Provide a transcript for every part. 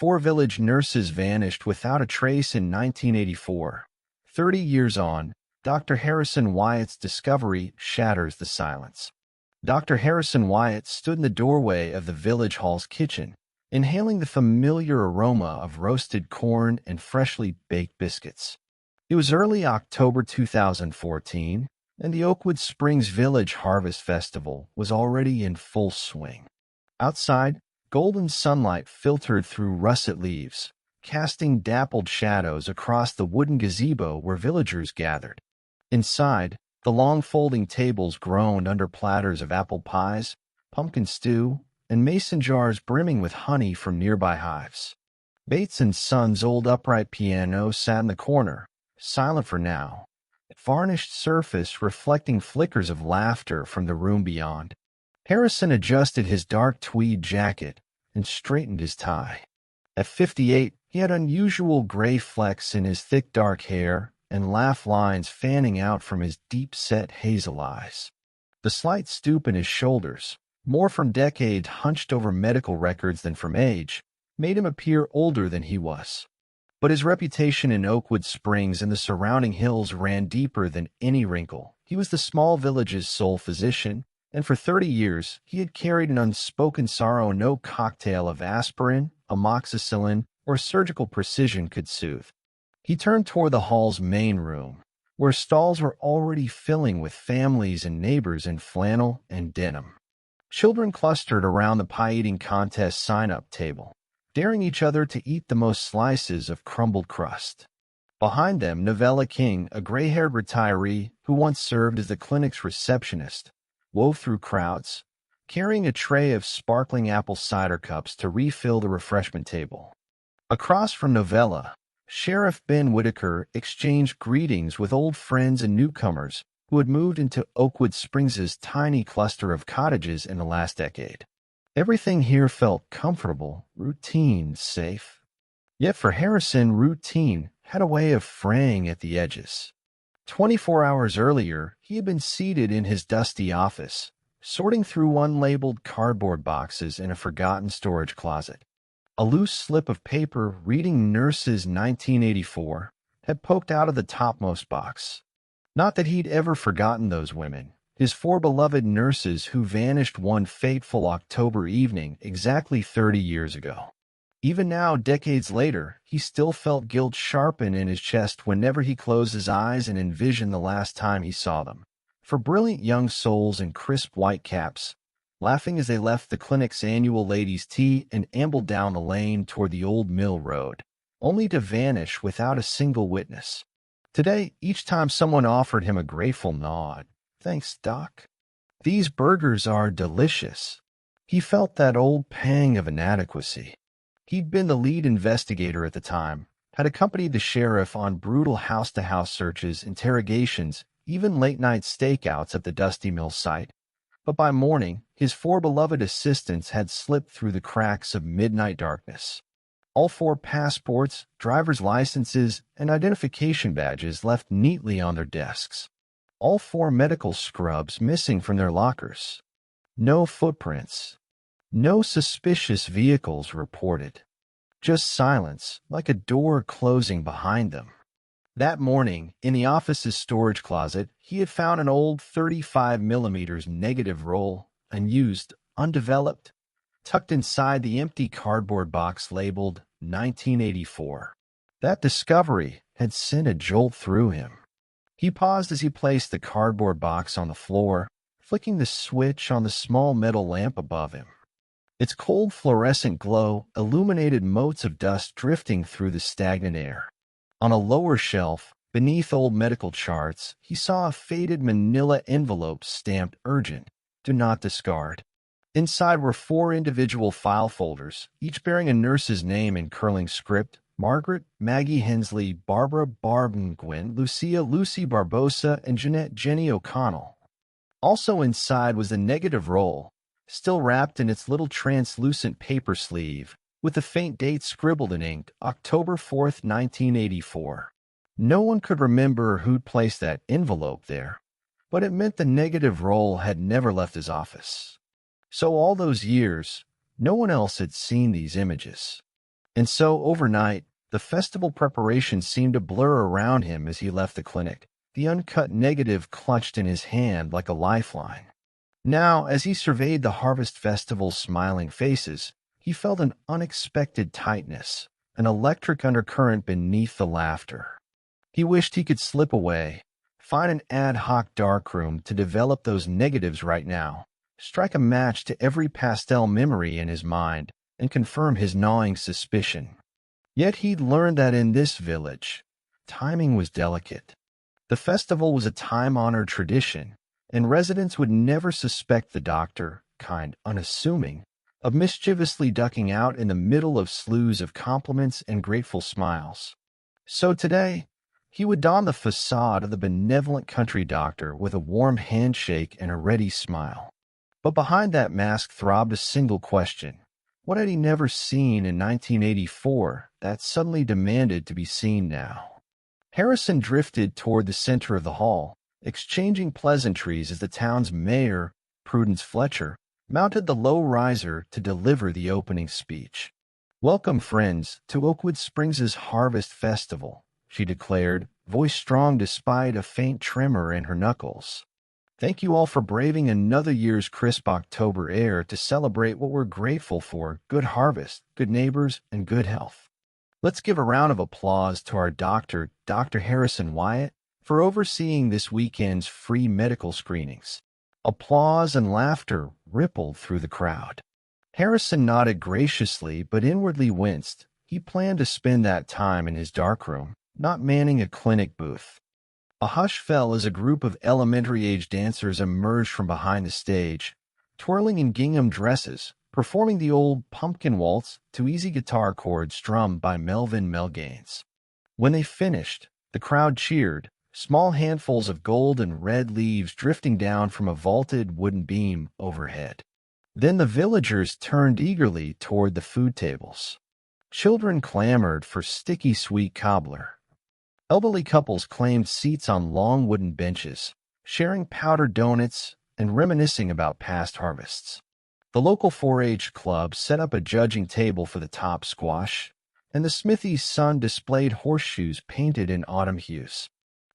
4 village nurses vanished without a trace in 1984. 30 years on, Dr. Harrison Wyatt's discovery shatters the silence. Dr. Harrison Wyatt stood in the doorway of the village hall's kitchen, inhaling the familiar aroma of roasted corn and freshly baked biscuits. It was early October 2014, and the Oakwood Springs Village Harvest Festival was already in full swing. Outside, golden sunlight filtered through russet leaves, casting dappled shadows across the wooden gazebo where villagers gathered. Inside, the long folding tables groaned under platters of apple pies, pumpkin stew, and mason jars brimming with honey from nearby hives. Bates and Son's old upright piano sat in the corner, silent for now, varnished surface reflecting flickers of laughter from the room beyond. Harrison adjusted his dark tweed jacket and straightened his tie. At 58, he had unusual gray flecks in his thick dark hair and laugh lines fanning out from his deep-set hazel eyes. The slight stoop in his shoulders, more from decades hunched over medical records than from age, made him appear older than he was. But his reputation in Oakwood Springs and the surrounding hills ran deeper than any wrinkle. He was the small village's sole physician, and for 30 years he had carried an unspoken sorrow no cocktail of aspirin, amoxicillin, or surgical precision could soothe. He turned toward the hall's main room, where stalls were already filling with families and neighbors in flannel and denim. Children clustered around the pie-eating contest sign-up table, daring each other to eat the most slices of crumbled crust. Behind them, Novella King, a gray-haired retiree who once served as the clinic's receptionist, wove through crowds, carrying a tray of sparkling apple cider cups to refill the refreshment table. Across from Novella, Sheriff Ben Whitaker exchanged greetings with old friends and newcomers who had moved into Oakwood Springs' tiny cluster of cottages in the last decade. Everything here felt comfortable, routine, safe. Yet for Harrison, routine had a way of fraying at the edges. 24 hours earlier, he had been seated in his dusty office, sorting through unlabeled cardboard boxes in a forgotten storage closet. A loose slip of paper reading Nurses 1984 had poked out of the topmost box. Not that he'd ever forgotten those women, his 4 beloved nurses who vanished one fateful October evening exactly 30 years ago. Even now, decades later, he still felt guilt sharpen in his chest whenever he closed his eyes and envisioned the last time he saw them. For brilliant young souls in crisp white caps, laughing as they left the clinic's annual ladies' tea and ambled down the lane toward the old mill road, only to vanish without a single witness. Today, each time someone offered him a grateful nod, "Thanks, Doc. These burgers are delicious." He felt that old pang of inadequacy. He'd been the lead investigator at the time, had accompanied the sheriff on brutal house-to-house searches, interrogations, even late-night stakeouts at the Dusty Mill site. But by morning, his 4 beloved assistants had slipped through the cracks of midnight darkness. All 4 passports, driver's licenses, and identification badges left neatly on their desks. All 4 medical scrubs missing from their lockers. No footprints. No suspicious vehicles reported. Just silence, like a door closing behind them. That morning, in the office's storage closet, he had found an old 35mm negative roll, unused, undeveloped, tucked inside the empty cardboard box labeled 1984. That discovery had sent a jolt through him. He paused as he placed the cardboard box on the floor, flicking the switch on the small metal lamp above him. Its cold fluorescent glow illuminated motes of dust drifting through the stagnant air. On a lower shelf, beneath old medical charts, he saw a faded manila envelope stamped urgent, do not discard. Inside were 4 individual file folders, each bearing a nurse's name in curling script: Margaret, Maggie Hensley, Barbara Barbengwin, Lucia Lucy Barbosa, and Jeanette Jenny O'Connell. Also inside was the negative roll, still wrapped in its little translucent paper sleeve, with the faint date scribbled in ink, October 4th, 1984. No one could remember who'd placed that envelope there, but it meant the negative roll had never left his office. So all those years, no one else had seen these images. And so, overnight, the festival preparations seemed to blur around him as he left the clinic, the uncut negative clutched in his hand like a lifeline. Now, as he surveyed the Harvest Festival's smiling faces, he felt an unexpected tightness, an electric undercurrent beneath the laughter. He wished he could slip away, find an ad hoc darkroom to develop those negatives right now, strike a match to every pastel memory in his mind, and confirm his gnawing suspicion. Yet he'd learned that in this village, timing was delicate. The festival was a time-honored tradition, and residents would never suspect the doctor, kind, unassuming, of mischievously ducking out in the middle of slews of compliments and grateful smiles. So today, he would don the facade of the benevolent country doctor with a warm handshake and a ready smile. But behind that mask throbbed a single question. What had he never seen in 1984 that suddenly demanded to be seen now? Harrison drifted toward the center of the hall, exchanging pleasantries as the town's mayor, Prudence Fletcher, mounted the low riser to deliver the opening speech. "Welcome, friends, to Oakwood Springs' Harvest Festival," she declared, voice strong despite a faint tremor in her knuckles. "Thank you all for braving another year's crisp October air to celebrate what we're grateful for: good harvest, good neighbors, and good health. Let's give a round of applause to our doctor, Dr. Harrison Wyatt, for overseeing this weekend's free medical screenings." Applause and laughter rippled through the crowd. Harrison nodded graciously but inwardly winced. He planned to spend that time in his darkroom, not manning a clinic booth. A hush fell as a group of elementary-age dancers emerged from behind the stage, twirling in gingham dresses, performing the old pumpkin waltz to easy guitar chords strummed by Melvin Melgains. When they finished, the crowd cheered, small handfuls of gold and red leaves drifting down from a vaulted wooden beam overhead. Then the villagers turned eagerly toward the food tables. Children clamored for sticky sweet cobbler. Elderly couples claimed seats on long wooden benches, sharing powdered donuts and reminiscing about past harvests. The local 4-H club set up a judging table for the top squash, and the smithy's son displayed horseshoes painted in autumn hues.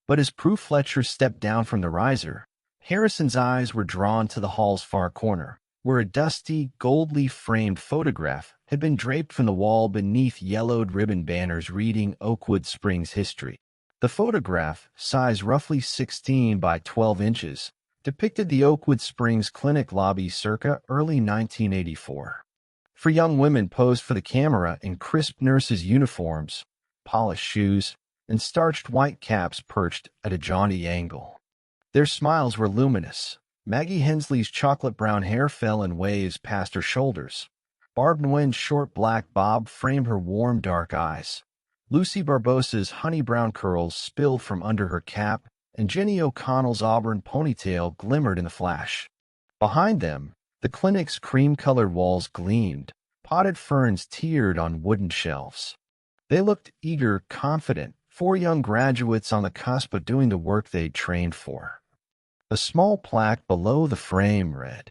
But as Prue Fletcher stepped down from the riser, Harrison's eyes were drawn to the hall's far corner, where a dusty, gold-leaf-framed photograph had been draped from the wall beneath yellowed ribbon banners reading Oakwood Springs history. The photograph, size roughly 16 by 12 inches, depicted the Oakwood Springs Clinic lobby circa early 1984. For young women posed for the camera in crisp nurses' uniforms, polished shoes, and starched white caps perched at a jaunty angle. Their smiles were luminous. Maggie Hensley's chocolate-brown hair fell in waves past her shoulders. Barb Nguyen's short black bob framed her warm dark eyes. Lucy Barbosa's honey-brown curls spilled from under her cap, and Jenny O'Connell's auburn ponytail glimmered in the flash. Behind them, the clinic's cream-colored walls gleamed. Potted ferns tiered on wooden shelves. They looked eager, confident, 4 young graduates on the cusp of doing the work they'd trained for. A small plaque below the frame read,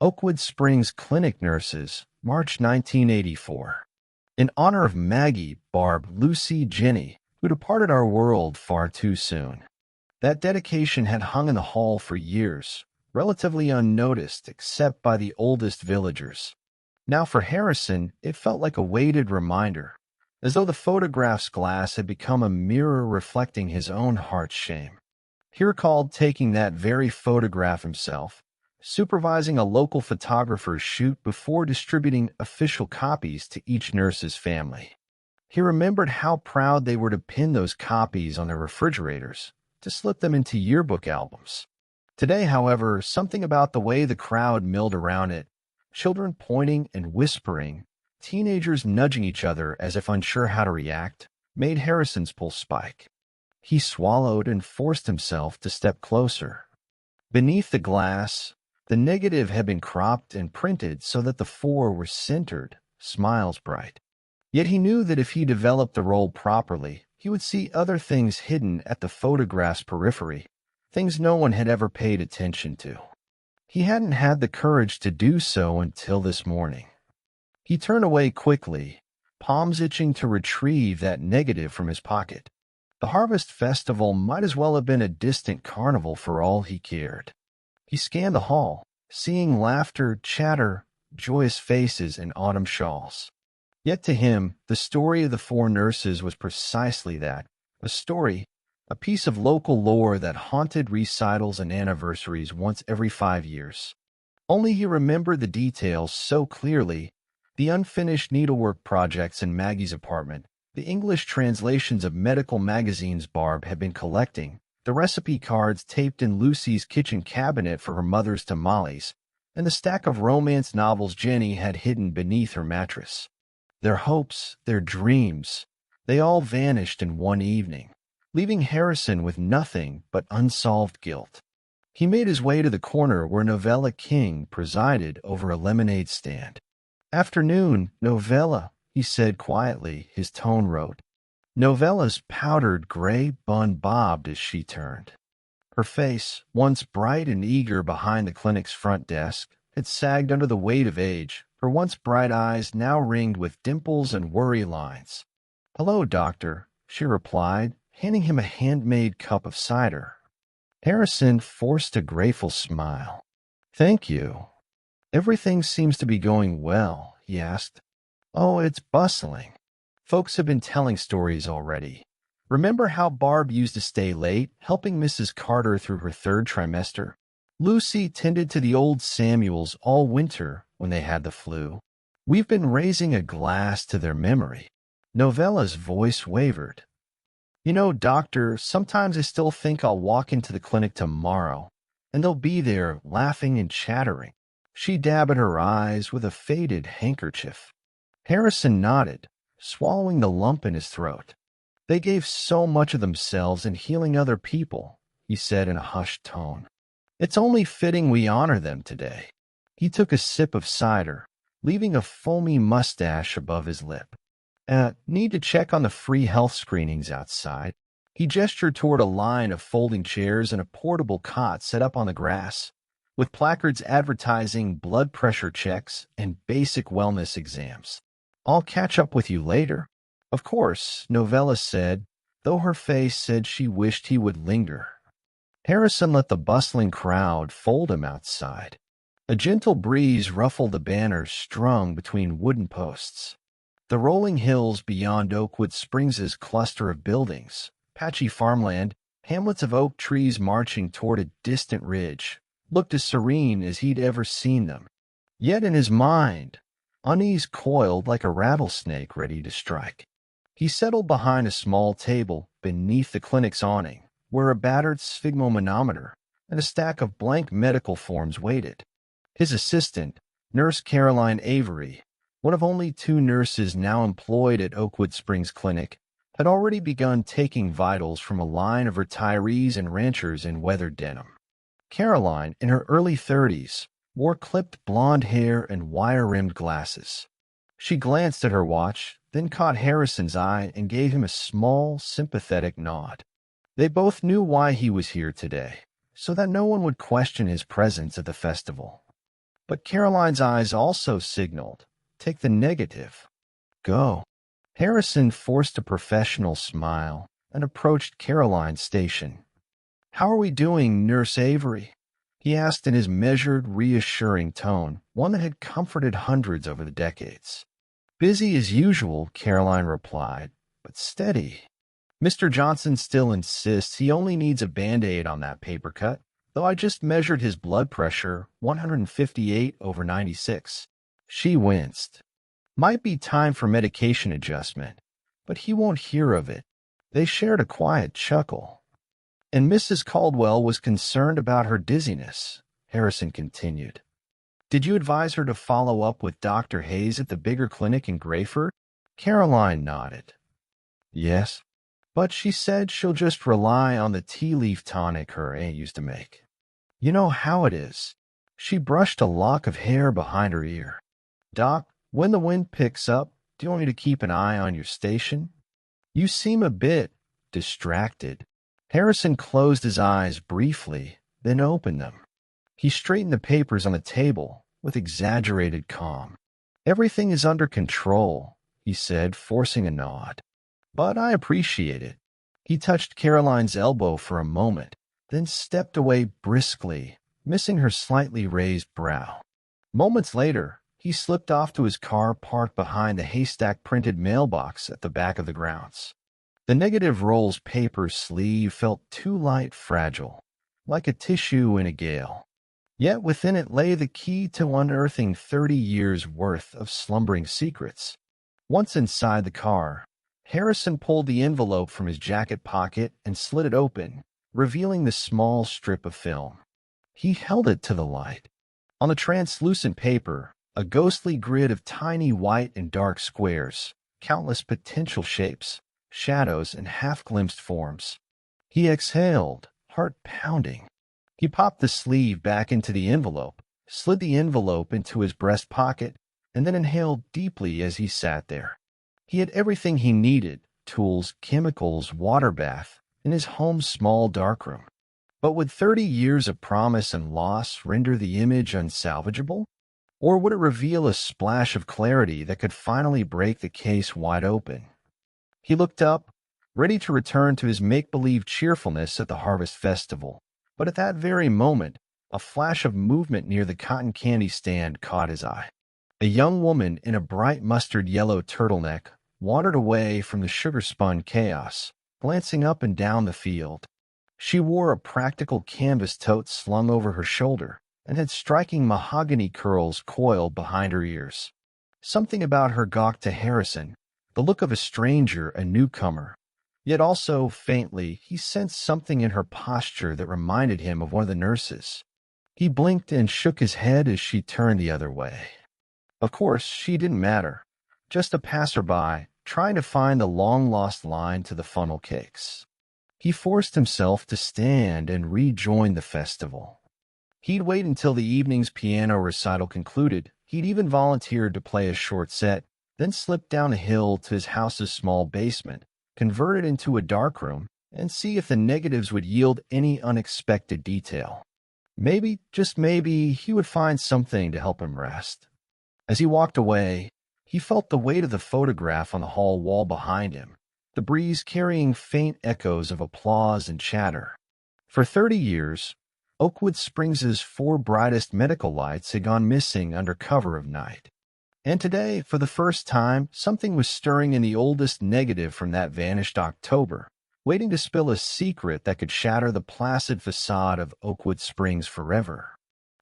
"Oakwood Springs Clinic Nurses, March 1984. In honor of Maggie, Barb, Lucy, Jenny, who departed our world far too soon." That dedication had hung in the hall for years, relatively unnoticed except by the oldest villagers. Now for Harrison, it felt like a weighted reminder, as though the photograph's glass had become a mirror reflecting his own heart's shame. He recalled taking that very photograph himself, supervising a local photographer's shoot before distributing official copies to each nurse's family. He remembered how proud they were to pin those copies on their refrigerators, to slip them into yearbook albums. Today, however, something about the way the crowd milled around it, children pointing and whispering, teenagers nudging each other as if unsure how to react, made Harrison's pulse spike. He swallowed and forced himself to step closer. Beneath the glass, the negative had been cropped and printed so that the 4 were centered, smiles bright. Yet he knew that if he developed the role properly, he would see other things hidden at the photograph's periphery, things no one had ever paid attention to. He hadn't had the courage to do so until this morning. He turned away quickly, palms itching to retrieve that negative from his pocket. The Harvest Festival might as well have been a distant carnival for all he cared. He scanned the hall, seeing laughter, chatter, joyous faces, and autumn shawls. Yet to him, the story of the four nurses was precisely that, a story, a piece of local lore that haunted recitals and anniversaries once every 5 years. Only he remembered the details so clearly, the unfinished needlework projects in Maggie's apartment, the English translations of medical magazines Barb had been collecting, the recipe cards taped in Lucy's kitchen cabinet for her mother's tamales, and the stack of romance novels Jenny had hidden beneath her mattress. Their hopes, their dreams, they all vanished in one evening, leaving Harrison with nothing but unsolved guilt. He made his way to the corner where Novella King presided over a lemonade stand. "Afternoon, Novella," he said quietly, his tone wrote. Novella's powdered gray bun bobbed as she turned. Her face, once bright and eager behind the clinic's front desk, had sagged under the weight of age, her once bright eyes now ringed with dimples and worry lines. "Hello, doctor," she replied, handing him a handmade cup of cider. Harrison forced a grateful smile. "Thank you. Everything seems to be going well," he asked. "Oh, it's bustling. Folks have been telling stories already. Remember how Barb used to stay late, helping Mrs. Carter through her third trimester? Lucy tended to the old Samuels all winter when they had the flu. We've been raising a glass to their memory." Novella's voice wavered. "You know, doctor, sometimes I still think I'll walk into the clinic tomorrow, and they'll be there laughing and chattering." She dabbed her eyes with a faded handkerchief. Harrison nodded, swallowing the lump in his throat. "They gave so much of themselves in healing other people," he said in a hushed tone. "It's only fitting we honor them today." He took a sip of cider, leaving a foamy mustache above his lip. Need to check on the free health screenings outside." He gestured toward a line of folding chairs and a portable cot set up on the grass, with placards advertising blood pressure checks and basic wellness exams. "I'll catch up with you later." "Of course," Novella said, though her face said she wished he would linger. Harrison let the bustling crowd fold him outside. A gentle breeze ruffled the banners strung between wooden posts. The rolling hills beyond Oakwood Springs' cluster of buildings, patchy farmland, hamlets of oak trees marching toward a distant ridge, looked as serene as he'd ever seen them. Yet in his mind, unease coiled like a rattlesnake ready to strike. He settled behind a small table beneath the clinic's awning, where a battered sphygmomanometer and a stack of blank medical forms waited. His assistant, Nurse Caroline Avery, one of only 2 nurses now employed at Oakwood Springs Clinic, had already begun taking vitals from a line of retirees and ranchers in weathered denim. Caroline, in her early 30s, wore clipped blonde hair and wire-rimmed glasses. She glanced at her watch, then caught Harrison's eye and gave him a small, sympathetic nod. They both knew why he was here today, so that no one would question his presence at the festival. But Caroline's eyes also signaled, "Take the negative. Go." Harrison forced a professional smile and approached Caroline's station. "How are we doing, Nurse Avery?" he asked in his measured, reassuring tone, one that had comforted hundreds over the decades. "Busy as usual," Caroline replied, "but steady. Mr. Johnson still insists he only needs a Band-Aid on that paper cut, though I just measured his blood pressure, 158/96. She winced. "Might be time for medication adjustment, but he won't hear of it." They shared a quiet chuckle. "And Mrs. Caldwell was concerned about her dizziness," Harrison continued. "Did you advise her to follow up with Dr. Hayes at the bigger clinic in Grayford?" Caroline nodded. "Yes, but she said she'll just rely on the tea leaf tonic her aunt used to make. You know how it is." She brushed a lock of hair behind her ear. "Doc, when the wind picks up, do you want me to keep an eye on your station? You seem a bit distracted." Harrison closed his eyes briefly, then opened them. He straightened the papers on the table with exaggerated calm. "Everything is under control," he said, forcing a nod. "But I appreciate it." He touched Caroline's elbow for a moment, then stepped away briskly, missing her slightly raised brow. Moments later, he slipped off to his car parked behind the haystack-printed mailbox at the back of the grounds. The negative roll's paper sleeve felt too light, fragile, like a tissue in a gale. Yet within it lay the key to unearthing 30 years' worth of slumbering secrets. Once inside the car, Harrison pulled the envelope from his jacket pocket and slid it open, revealing the small strip of film. He held it to the light. On the translucent paper, a ghostly grid of tiny white and dark squares, countless potential shapes, shadows, and half-glimpsed forms. He exhaled, heart pounding. He popped the sleeve back into the envelope, slid the envelope into his breast pocket, and then inhaled deeply as he sat there. He had everything he needed: tools, chemicals, water bath, in his home's small darkroom. But would 30 years of promise and loss render the image unsalvageable? Or would it reveal a splash of clarity that could finally break the case wide open? He looked up, ready to return to his make-believe cheerfulness at the Harvest Festival. But at that very moment, a flash of movement near the cotton candy stand caught his eye. A young woman in a bright mustard-yellow turtleneck wandered away from the sugar-spun chaos, glancing up and down the field. She wore a practical canvas tote slung over her shoulder and had striking mahogany curls coiled behind her ears. Something about her gawked to Harrison, the look of a stranger, a newcomer. Yet also, faintly, he sensed something in her posture that reminded him of one of the nurses. He blinked and shook his head as she turned the other way. Of course, she didn't matter. Just a passerby, trying to find the long-lost line to the funnel cakes. He forced himself to stand and rejoin the festival. He'd wait until the evening's piano recital concluded. He'd even volunteered to play a short set, then slipped down a hill to his house's small basement, convert it into a darkroom, and see if the negatives would yield any unexpected detail. Maybe, just maybe, he would find something to help him rest. As he walked away, he felt the weight of the photograph on the hall wall behind him, the breeze carrying faint echoes of applause and chatter. For 30 years, Oakwood Springs' 4 brightest medical lights had gone missing under cover of night. And today, for the first time, something was stirring in the oldest negative from that vanished October, waiting to spill a secret that could shatter the placid facade of Oakwood Springs forever.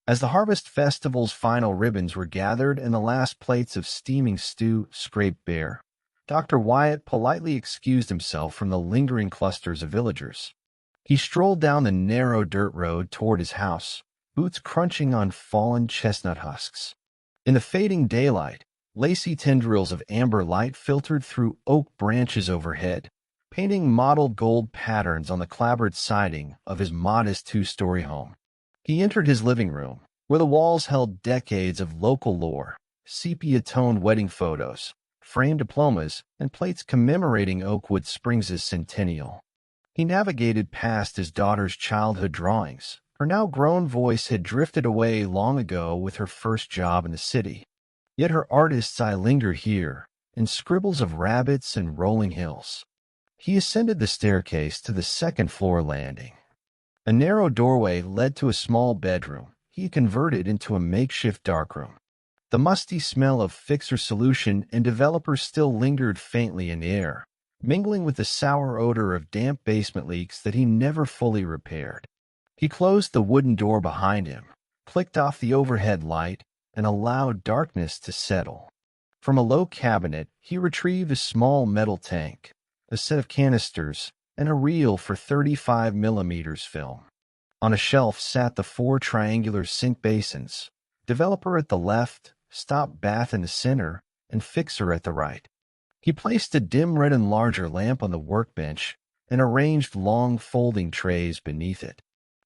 As the Harvest Festival's final ribbons were gathered and the last plates of steaming stew scraped bare, Dr. Wyatt politely excused himself from the lingering clusters of villagers. He strolled down the narrow dirt road toward his house, boots crunching on fallen chestnut husks. In the fading daylight, lacy tendrils of amber light filtered through oak branches overhead, painting mottled gold patterns on the clapboard siding of his modest 2-story home. He entered his living room, where the walls held decades of local lore, sepia-toned wedding photos, framed diplomas, and plates commemorating Oakwood Springs' centennial. He navigated past his daughter's childhood drawings. Her now-grown voice had drifted away long ago with her first job in the city. Yet her artist's eye lingered here, in scribbles of rabbits and rolling hills. He ascended the staircase to the second-floor landing. A narrow doorway led to a small bedroom he converted into a makeshift darkroom. The musty smell of fixer solution and developer still lingered faintly in the air, mingling with the sour odor of damp basement leaks that he never fully repaired. He closed the wooden door behind him, clicked off the overhead light, and allowed darkness to settle. From a low cabinet, he retrieved a small metal tank, a set of canisters, and a reel for 35mm film. On a shelf sat the 4 triangular sink basins, developer at the left, stop bath in the center, and fixer at the right. He placed a dim red enlarger lamp on the workbench and arranged long folding trays beneath it.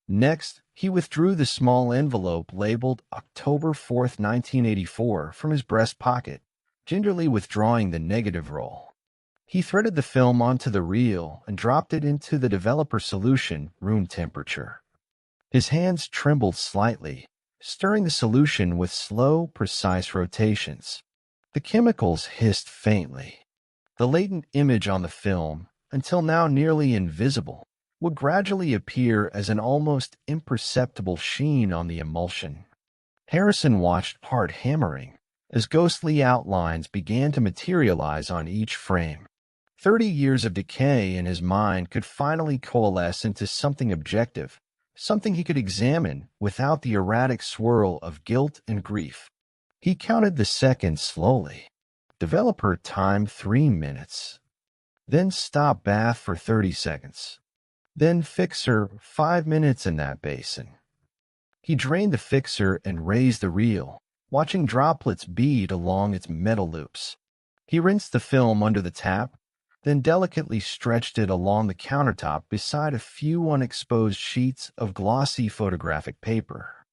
Next, he withdrew the small envelope labeled October 4th, 1984 from his breast pocket, gingerly withdrawing the negative roll. He threaded the film onto the reel and dropped it into the developer solution, room temperature. His hands trembled slightly, stirring the solution with slow, precise rotations. The chemicals hissed faintly. The latent image on the film, until now nearly invisible, would gradually appear as an almost imperceptible sheen on the emulsion. Harrison watched, heart hammering, as ghostly outlines began to materialize on each frame. 30 years of decay in his mind could finally coalesce into something objective, something he could examine without the erratic swirl of guilt and grief. He counted the seconds slowly. Developer time 3 minutes. Then stop bath for 30 seconds. Then fixer 5 minutes in that basin. He drained the fixer and raised the reel, watching droplets bead along its metal loops. He rinsed the film under the tap, then delicately stretched it along the countertop beside a few unexposed sheets of glossy photographic paper.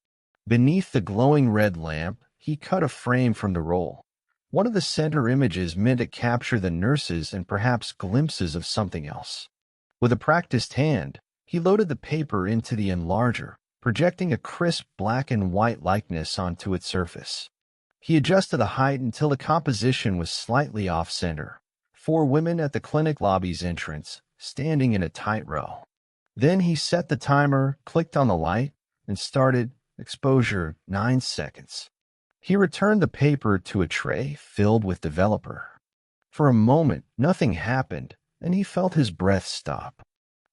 Beneath the glowing red lamp, he cut a frame from the roll. One of the center images meant to capture the nurses and perhaps glimpses of something else. With a practiced hand, he loaded the paper into the enlarger, projecting a crisp black and white likeness onto its surface. He adjusted the height until the composition was slightly off-center. 4 women at the clinic lobby's entrance, standing in a tight row. Then he set the timer, clicked on the light, and started exposure 9 seconds. He returned the paper to a tray filled with developer. For a moment, nothing happened, and he felt his breath stop.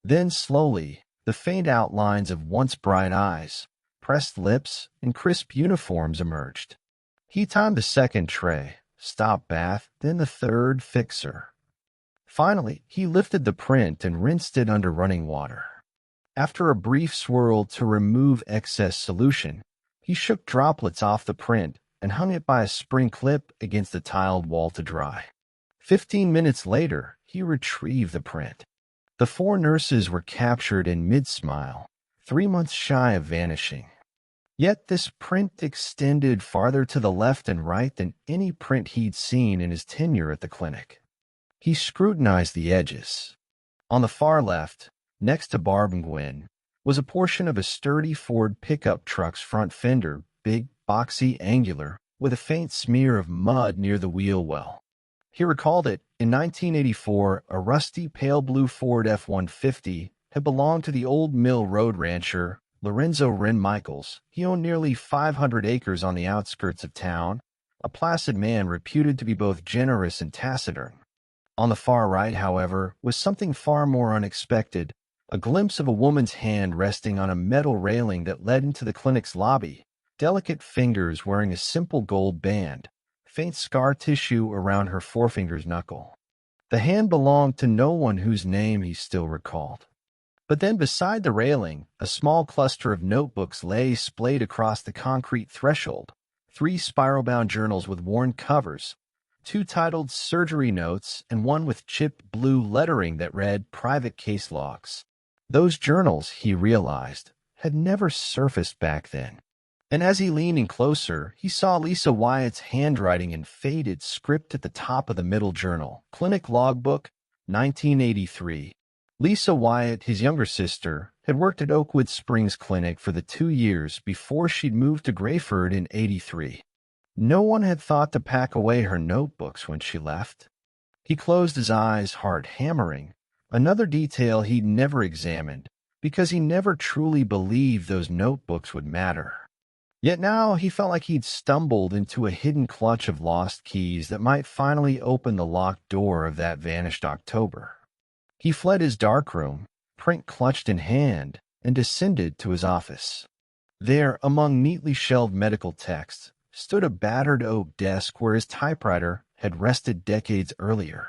Then slowly, the faint outlines of once bright eyes, pressed lips, and crisp uniforms emerged. He timed the second tray, stopped bath, then the third fixer. Finally, he lifted the print and rinsed it under running water. After a brief swirl to remove excess solution, he shook droplets off the print and hung it by a spring clip against the tiled wall to dry. 15 minutes later, he retrieved the print. The 4 nurses were captured in mid-smile, 3 months shy of vanishing. Yet this print extended farther to the left and right than any print he'd seen in his tenure at the clinic. He scrutinized the edges. On the far left, next to Barb and Gwen, was a portion of a sturdy Ford pickup truck's front fender, big, boxy, angular, with a faint smear of mud near the wheel well. He recalled it. In 1984, a rusty pale blue Ford F-150 had belonged to the old mill road rancher, Lorenzo Wren Michaels. He owned nearly 500 acres on the outskirts of town, a placid man reputed to be both generous and taciturn. On the far right, however, was something far more unexpected, a glimpse of a woman's hand resting on a metal railing that led into the clinic's lobby, delicate fingers wearing a simple gold band, faint scar tissue around her forefinger's knuckle. The hand belonged to no one whose name he still recalled. But then beside the railing, a small cluster of notebooks lay splayed across the concrete threshold, 3 spiral-bound journals with worn covers, 2 titled surgery notes, and 1 with chipped blue lettering that read private case logs. Those journals, he realized, had never surfaced back then. And as he leaned in closer, he saw Lisa Wyatt's handwriting in faded script at the top of the middle journal. Clinic Logbook, 1983. Lisa Wyatt, his younger sister, had worked at Oakwood Springs Clinic for the 2 years before she'd moved to Grayford in '83. No one had thought to pack away her notebooks when she left. He closed his eyes, heart hammering, another detail he'd never examined, because he never truly believed those notebooks would matter. Yet now he felt like he'd stumbled into a hidden clutch of lost keys that might finally open the locked door of that vanished October. He fled his darkroom, print clutched in hand, and descended to his office. There, among neatly shelved medical texts, stood a battered oak desk where his typewriter had rested decades earlier.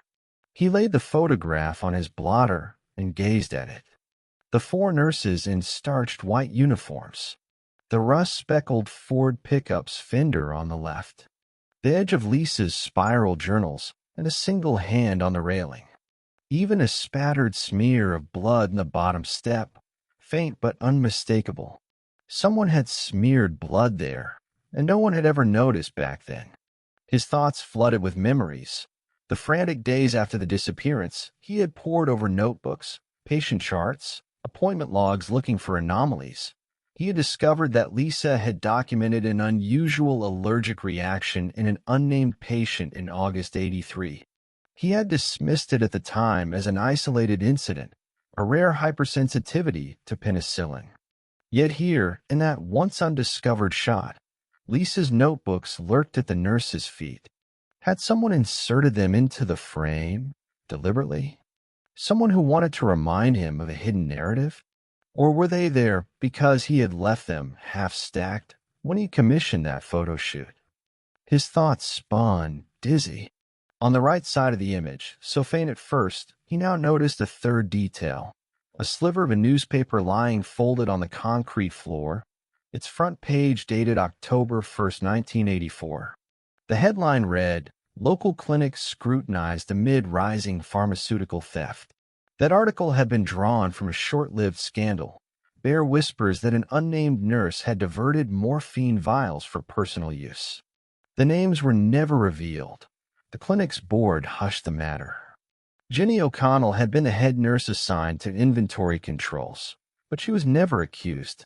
He laid the photograph on his blotter and gazed at it. The 4 nurses in starched white uniforms. The rust-speckled Ford pickup's fender on the left. The edge of Lisa's spiral journals and a single hand on the railing. Even a spattered smear of blood in the bottom step, faint but unmistakable. Someone had smeared blood there, and no one had ever noticed back then. His thoughts flooded with memories. The frantic days after the disappearance, he had pored over notebooks, patient charts, appointment logs looking for anomalies. He had discovered that Lisa had documented an unusual allergic reaction in an unnamed patient in August '83. He had dismissed it at the time as an isolated incident, a rare hypersensitivity to penicillin. Yet here, in that once undiscovered shot, Lisa's notebooks lurked at the nurse's feet. Had someone inserted them into the frame, deliberately? Someone who wanted to remind him of a hidden narrative? Or were they there because he had left them half-stacked when he commissioned that photo shoot? His thoughts spun, dizzy. On the right side of the image, so faint at first, he now noticed a third detail. A sliver of a newspaper lying folded on the concrete floor, its front page dated October 1st, 1984. The headline read, "Local Clinic Scrutinized Amid Rising Pharmaceutical Theft." That article had been drawn from a short-lived scandal. Bare whispers that an unnamed nurse had diverted morphine vials for personal use. The names were never revealed. The clinic's board hushed the matter. Jenny O'Connell had been the head nurse assigned to inventory controls, but she was never accused.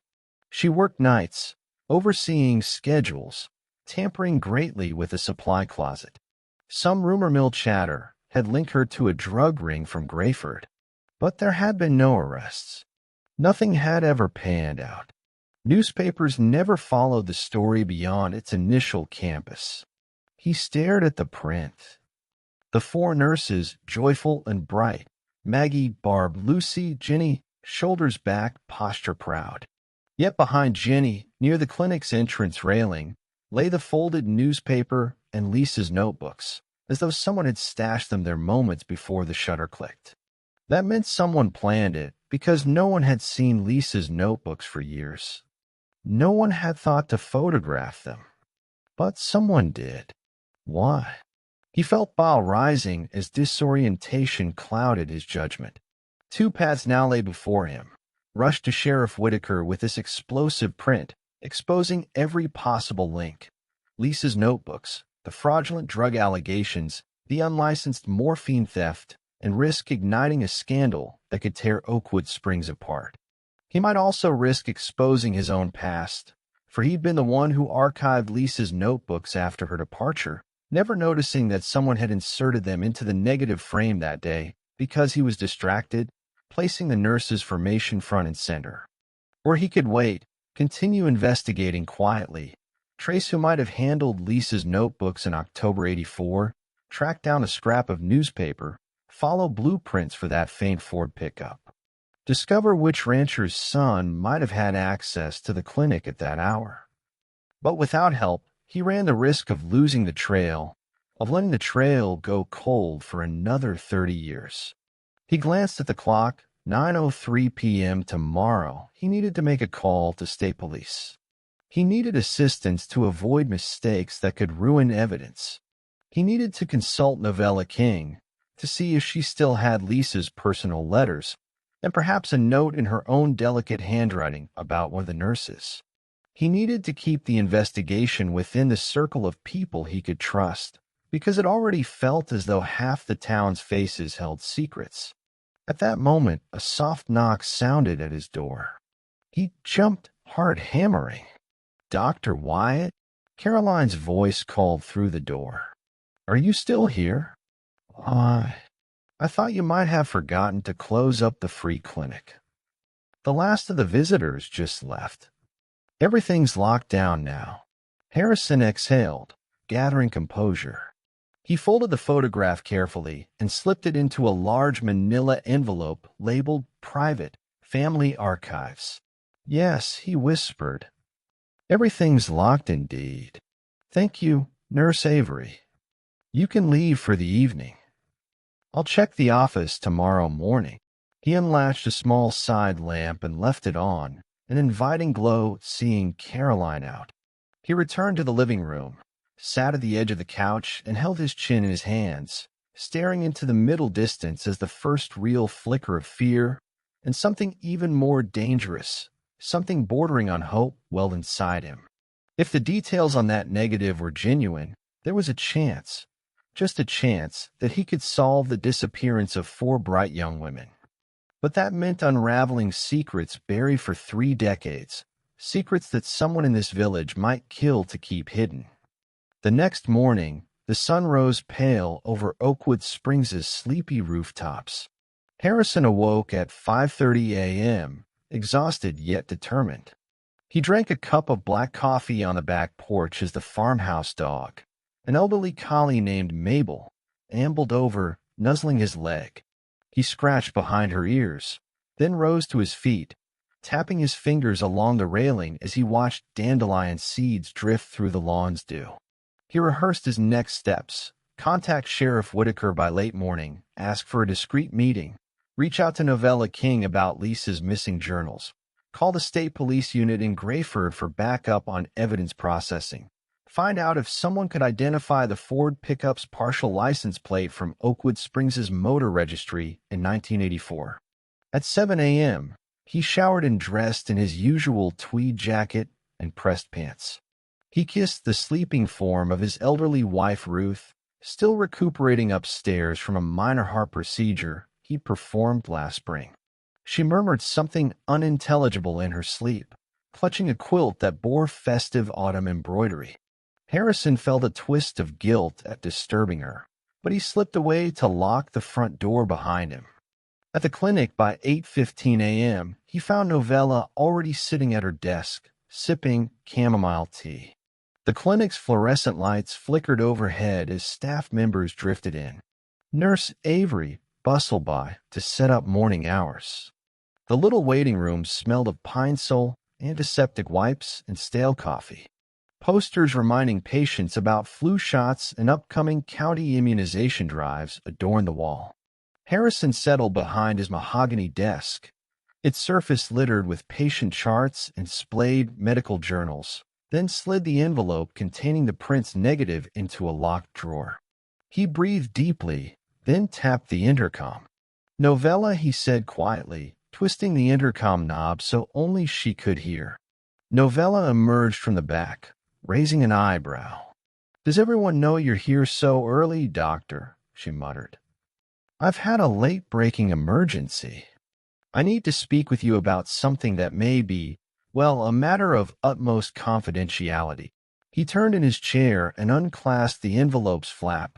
She worked nights, overseeing schedules, tampering greatly with the supply closet. Some rumor mill chatter had linked her to a drug ring from Grayford, but there had been no arrests. Nothing had ever panned out. Newspapers never followed the story beyond its initial campus. He stared at the print. The four nurses, joyful and bright, Maggie, Barb, Lucy, Jenny, shoulders back, posture proud. Yet behind Jenny, near the clinic's entrance railing, lay the folded newspaper and Lisa's notebooks, as though someone had stashed them there moments before the shutter clicked. That meant someone planned it, because no one had seen Lisa's notebooks for years. No one had thought to photograph them. But someone did. Why? He felt bile rising as disorientation clouded his judgment. Two paths now lay before him. Rush to Sheriff Whitaker with this explosive print, exposing every possible link. Lisa's notebooks, the fraudulent drug allegations, the unlicensed morphine theft, and risk igniting a scandal that could tear Oakwood Springs apart. He might also risk exposing his own past, for he'd been the one who archived Lisa's notebooks after her departure, never noticing that someone had inserted them into the negative frame that day because he was distracted, placing the nurse's formation front and center. Or he could wait, continue investigating quietly, trace who might have handled Lisa's notebooks in October '84, track down a scrap of newspaper, follow blueprints for that faint Ford pickup. Discover which rancher's son might have had access to the clinic at that hour. But without help, he ran the risk of losing the trail, of letting the trail go cold for another 30 years. He glanced at the clock. 9:03 p.m. tomorrow. He needed to make a call to state police. He needed assistance to avoid mistakes that could ruin evidence. He needed to consult Novella King to see if she still had Lisa's personal letters, and perhaps a note in her own delicate handwriting about one of the nurses. He needed to keep the investigation within the circle of people he could trust, because it already felt as though half the town's faces held secrets. At that moment, a soft knock sounded at his door. He jumped, heart hammering. "Dr. Wyatt?" Caroline's voice called through the door. "Are you still here?" I thought you might have forgotten to close up the free clinic. The last of the visitors just left. Everything's locked down now." Harrison exhaled, gathering composure. He folded the photograph carefully and slipped it into a large manila envelope labeled Private Family Archives. "Yes," he whispered. "Everything's locked indeed. Thank you, Nurse Avery. You can leave for the evening. I'll check the office tomorrow morning." He unlatched a small side lamp and left it on, an inviting glow seeing Caroline out. He returned to the living room, sat at the edge of the couch, and held his chin in his hands, staring into the middle distance as the first real flicker of fear and something even more dangerous, something bordering on hope, welled inside him. If the details on that negative were genuine, there was a chance, just a chance, that he could solve the disappearance of 4 bright young women. But that meant unraveling secrets buried for 3 decades, secrets that someone in this village might kill to keep hidden. The next morning, the sun rose pale over Oakwood Springs' sleepy rooftops. Harrison awoke at 5:30 a.m., exhausted yet determined. He drank a cup of black coffee on the back porch as the farmhouse dog, an elderly collie named Mabel, ambled over, nuzzling his leg. He scratched behind her ears, then rose to his feet, tapping his fingers along the railing as he watched dandelion seeds drift through the lawn's dew. He rehearsed his next steps: contact Sheriff Whitaker by late morning, ask for a discreet meeting, reach out to Novella King about Lisa's missing journals, call the state police unit in Grayford for backup on evidence processing, find out if someone could identify the Ford pickup's partial license plate from Oakwood Springs' motor registry in 1984. At 7 a.m., he showered and dressed in his usual tweed jacket and pressed pants. He kissed the sleeping form of his elderly wife Ruth, still recuperating upstairs from a minor heart procedure he'd performed last spring. She murmured something unintelligible in her sleep, clutching a quilt that bore festive autumn embroidery. Harrison felt a twist of guilt at disturbing her, but he slipped away to lock the front door behind him. At the clinic by 8:15 a.m., he found Novella already sitting at her desk, sipping chamomile tea. The clinic's fluorescent lights flickered overhead as staff members drifted in. Nurse Avery bustled by to set up morning hours. The little waiting room smelled of Pine Sol, antiseptic wipes, and stale coffee. Posters reminding patients about flu shots and upcoming county immunization drives adorned the wall. Harrison settled behind his mahogany desk, its surface littered with patient charts and splayed medical journals, then slid the envelope containing the print's negative into a locked drawer. He breathed deeply, then tapped the intercom. "Novella," he said quietly, twisting the intercom knob so only she could hear. Novella emerged from the back, raising an eyebrow. "Does everyone know you're here so early, Doctor?" she muttered. "I've had a late-breaking emergency. I need to speak with you about something that may be, well, a matter of utmost confidentiality." He turned in his chair and unclasped the envelope's flap,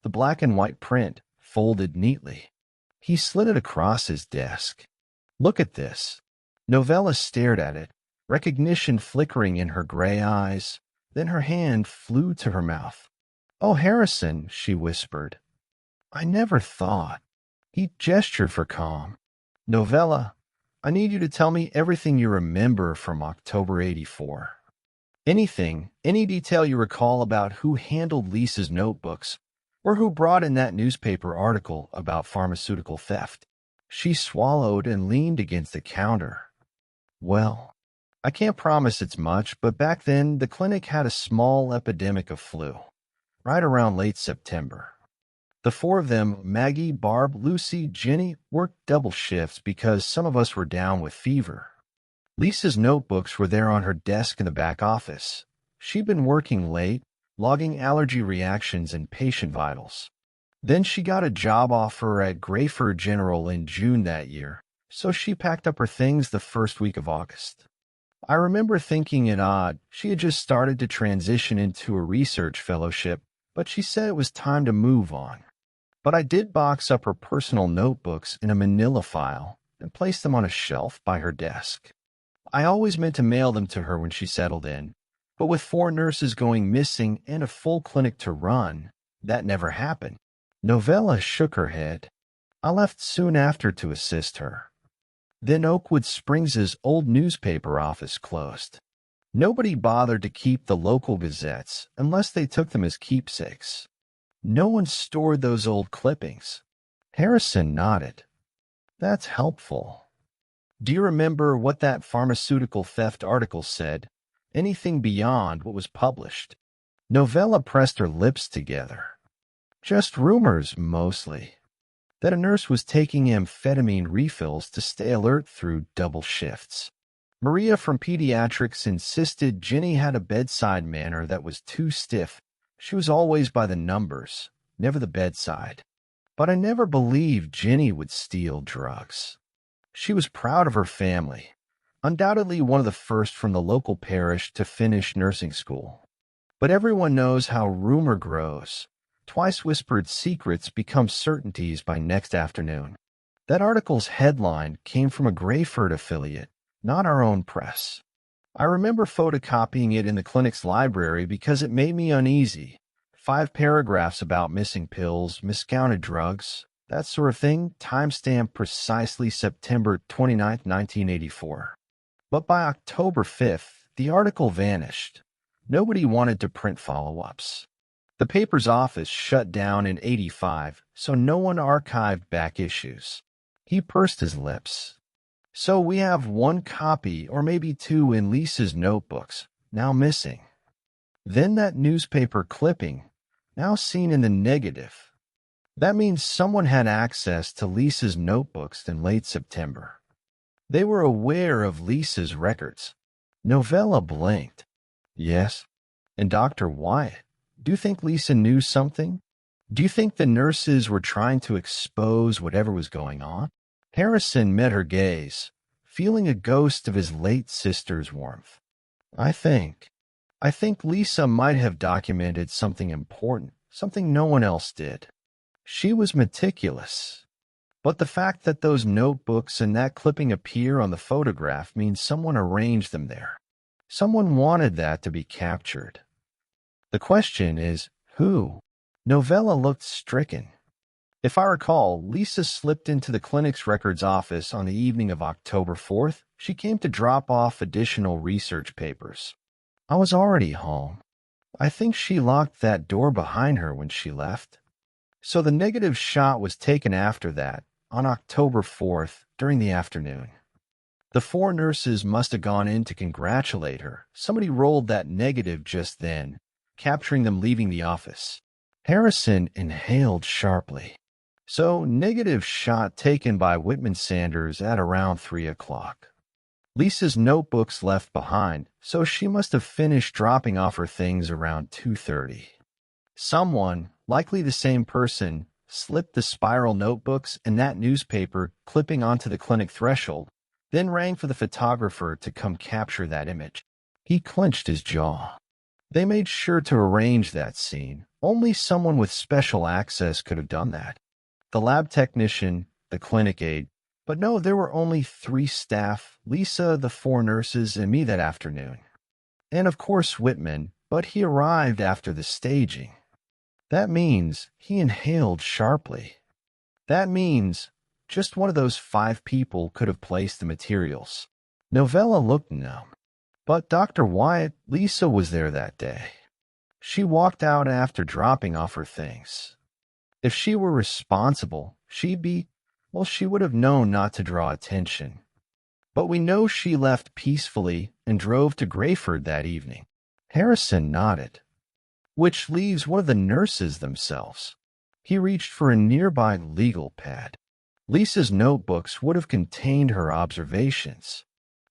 the black and white print folded neatly. He slid it across his desk. "Look at this." Novella stared at it, recognition flickering in her gray eyes. Then her hand flew to her mouth. "Oh, Harrison," she whispered. "I never thought." He gestured for calm. "Novella, I need you to tell me everything you remember from October '84. Anything, any detail you recall about who handled Lisa's notebooks, or who brought in that newspaper article about pharmaceutical theft." She swallowed and leaned against the counter. "Well, I can't promise it's much, but back then the clinic had a small epidemic of flu, right around late September. The four of them, Maggie, Barb, Lucy, Jenny, worked double shifts because some of us were down with fever. Lisa's notebooks were there on her desk in the back office. She'd been working late, logging allergy reactions and patient vitals. Then she got a job offer at Grayford General in June that year, so she packed up her things the first week of August. I remember thinking it odd. She had just started to transition into a research fellowship, but she said it was time to move on. But I did box up her personal notebooks in a manila file and place them on a shelf by her desk. I always meant to mail them to her when she settled in, but with 4 nurses going missing and a full clinic to run, that never happened." Novella shook her head. "I left soon after to assist her. Then Oakwood Springs' old newspaper office closed. Nobody bothered to keep the local gazettes unless they took them as keepsakes. No one stored those old clippings." Harrison nodded. "That's helpful. Do you remember what that pharmaceutical theft article said? Anything beyond what was published?" Novella pressed her lips together. "Just rumors, mostly. That a nurse was taking amphetamine refills to stay alert through double shifts. Maria from pediatrics insisted Jenny had a bedside manner that was too stiff. She was always by the numbers, never the bedside. But I never believed Jenny would steal drugs. She was proud of her family, Undoubtedly one of the first from the local parish to finish nursing school. But everyone knows how rumor grows. Twice whispered secrets become certainties by next afternoon. That article's headline came from a Grayford affiliate, not our own press. I remember photocopying it in the clinic's library because it made me uneasy. 5 paragraphs about missing pills, miscounted drugs, that sort of thing, timestamp precisely September 29, 1984. But by October 5th, the article vanished. Nobody wanted to print follow-ups. The paper's office shut down in '85, so no one archived back issues. He pursed his lips. So we have 1 copy, or maybe 2 in Lisa's notebooks, now missing. Then that newspaper clipping, now seen in the negative. That means someone had access to Lisa's notebooks in late September. They were aware of Lisa's records. Novella blinked. Yes. And Dr. Wyatt, do you think Lisa knew something? Do you think the nurses were trying to expose whatever was going on? Harrison met her gaze, feeling a ghost of his late sister's warmth. I think Lisa might have documented something important, something no one else did. She was meticulous. But the fact that those notebooks and that clipping appear on the photograph means someone arranged them there. Someone wanted that to be captured. The question is, who? Novella looked stricken. If I recall, Lisa slipped into the clinic's records office on the evening of October 4th. She came to drop off additional research papers. I was already home. I think she locked that door behind her when she left. So the negative shot was taken after that, on October 4th, during the afternoon. The 4 nurses must have gone in to congratulate her. Somebody rolled that negative just then, capturing them leaving the office. Harrison inhaled sharply. So, negative shot taken by Whitman Sanders at around 3 o'clock. Lisa's notebooks left behind, so she must have finished dropping off her things around 2:30. Someone, likely the same person, slipped the spiral notebooks and that newspaper clipping onto the clinic threshold, then rang for the photographer to come capture that image. He clenched his jaw. They made sure to arrange that scene. Only someone with special access could have done that. The lab technician, the clinic aide, but no, there were only 3 staff, Lisa, the 4 nurses, and me that afternoon. And of course Whitman, but he arrived after the staging. That means he inhaled sharply. That means just one of those 5 people could have placed the materials. Novella looked numb. But Dr. Wyatt, Lisa was there that day. She walked out after dropping off her things. If she were responsible, she would have known not to draw attention. But we know she left peacefully and drove to Grayford that evening. Harrison nodded. Which leaves one of the nurses themselves. He reached for a nearby legal pad. Lisa's notebooks would have contained her observations.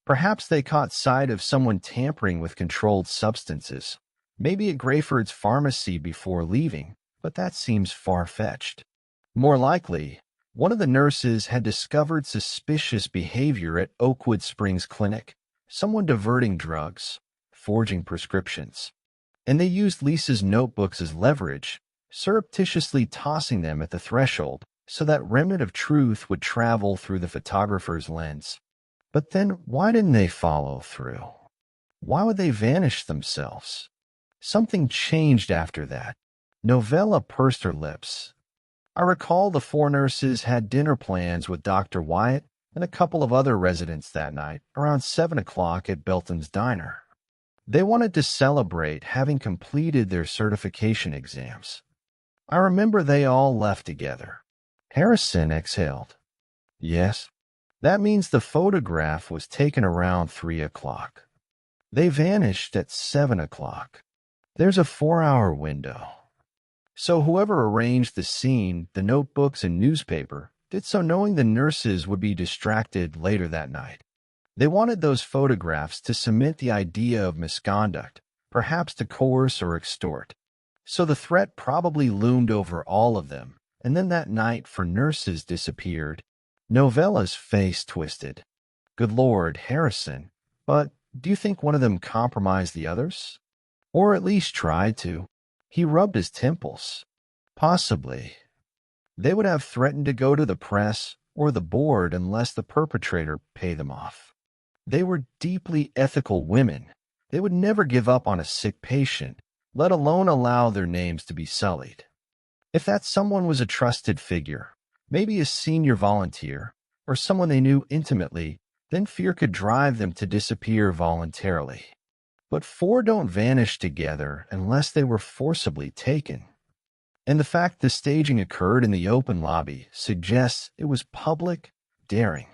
Perhaps they caught sight of someone tampering with controlled substances, maybe at Grayford's pharmacy before leaving, but that seems far-fetched. More likely, one of the nurses had discovered suspicious behavior at Oakwood Springs Clinic, someone diverting drugs, forging prescriptions, and they used Lisa's notebooks as leverage, surreptitiously tossing them at the threshold so that remnant of truth would travel through the photographer's lens. But then, why didn't they follow through? Why would they vanish themselves? Something changed after that. Novella pursed her lips. I recall the 4 nurses had dinner plans with Dr. Wyatt and a couple of other residents that night, around 7 o'clock at Belton's Diner. They wanted to celebrate having completed their certification exams. I remember they all left together. Harrison exhaled. Yes. That means the photograph was taken around 3 o'clock. They vanished at 7 o'clock. There's a 4-hour window. So whoever arranged the scene, the notebooks and newspaper, did so knowing the nurses would be distracted later that night. They wanted those photographs to cement the idea of misconduct, perhaps to coerce or extort. So the threat probably loomed over all of them, and then that night for nurses disappeared. Novella's face twisted. Good Lord, Harrison. But do you think one of them compromised the others? Or at least tried to? He rubbed his temples. Possibly. They would have threatened to go to the press or the board unless the perpetrator paid them off. They were deeply ethical women. They would never give up on a sick patient, let alone allow their names to be sullied. If that someone was a trusted figure, maybe a senior volunteer, or someone they knew intimately, then fear could drive them to disappear voluntarily. But four don't vanish together unless they were forcibly taken. And the fact the staging occurred in the open lobby suggests it was public, daring.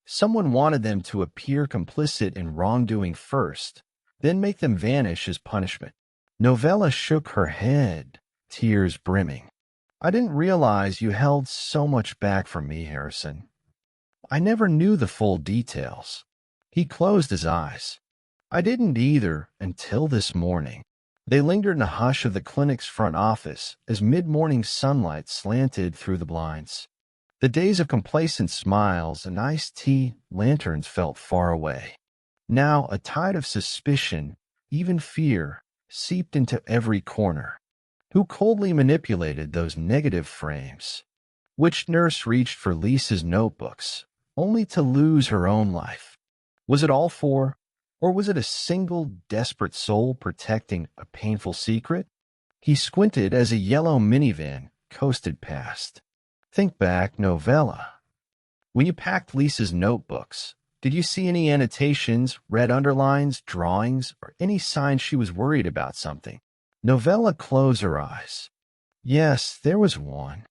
Someone wanted them to appear complicit in wrongdoing first, then make them vanish as punishment. Novella shook her head, tears brimming. I didn't realize you held so much back from me, Harrison. I never knew the full details. He closed his eyes. I didn't either until this morning. They lingered in the hush of the clinic's front office as mid-morning sunlight slanted through the blinds. The days of complacent smiles and iced tea lanterns felt far away. Now a tide of suspicion, even fear, seeped into every corner. Who coldly manipulated those negative frames? Which nurse reached for Lisa's notebooks, only to lose her own life? Was it all four? Or was it a single, desperate soul protecting a painful secret? He squinted as a yellow minivan coasted past. Think back, Novella. When you packed Lisa's notebooks, did you see any annotations, red underlines, drawings, or any signs she was worried about something? Novella closed her eyes. Yes, there was one.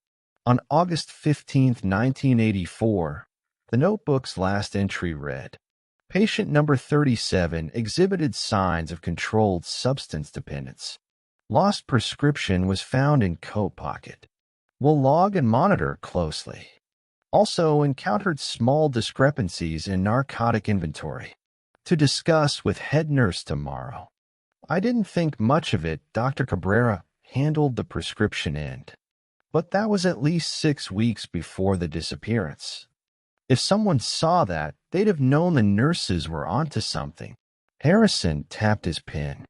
On August 15th, 1984, the notebook's last entry read, Patient number 37 exhibited signs of controlled substance dependence. Lost prescription was found in coat pocket. Will log and monitor closely. Also encountered small discrepancies in narcotic inventory. To discuss with head nurse tomorrow. I didn't think much of it. Dr. Cabrera handled the prescription end. But that was at least 6 weeks before the disappearance. If someone saw that, they'd have known the nurses were onto something. Harrison tapped his pen.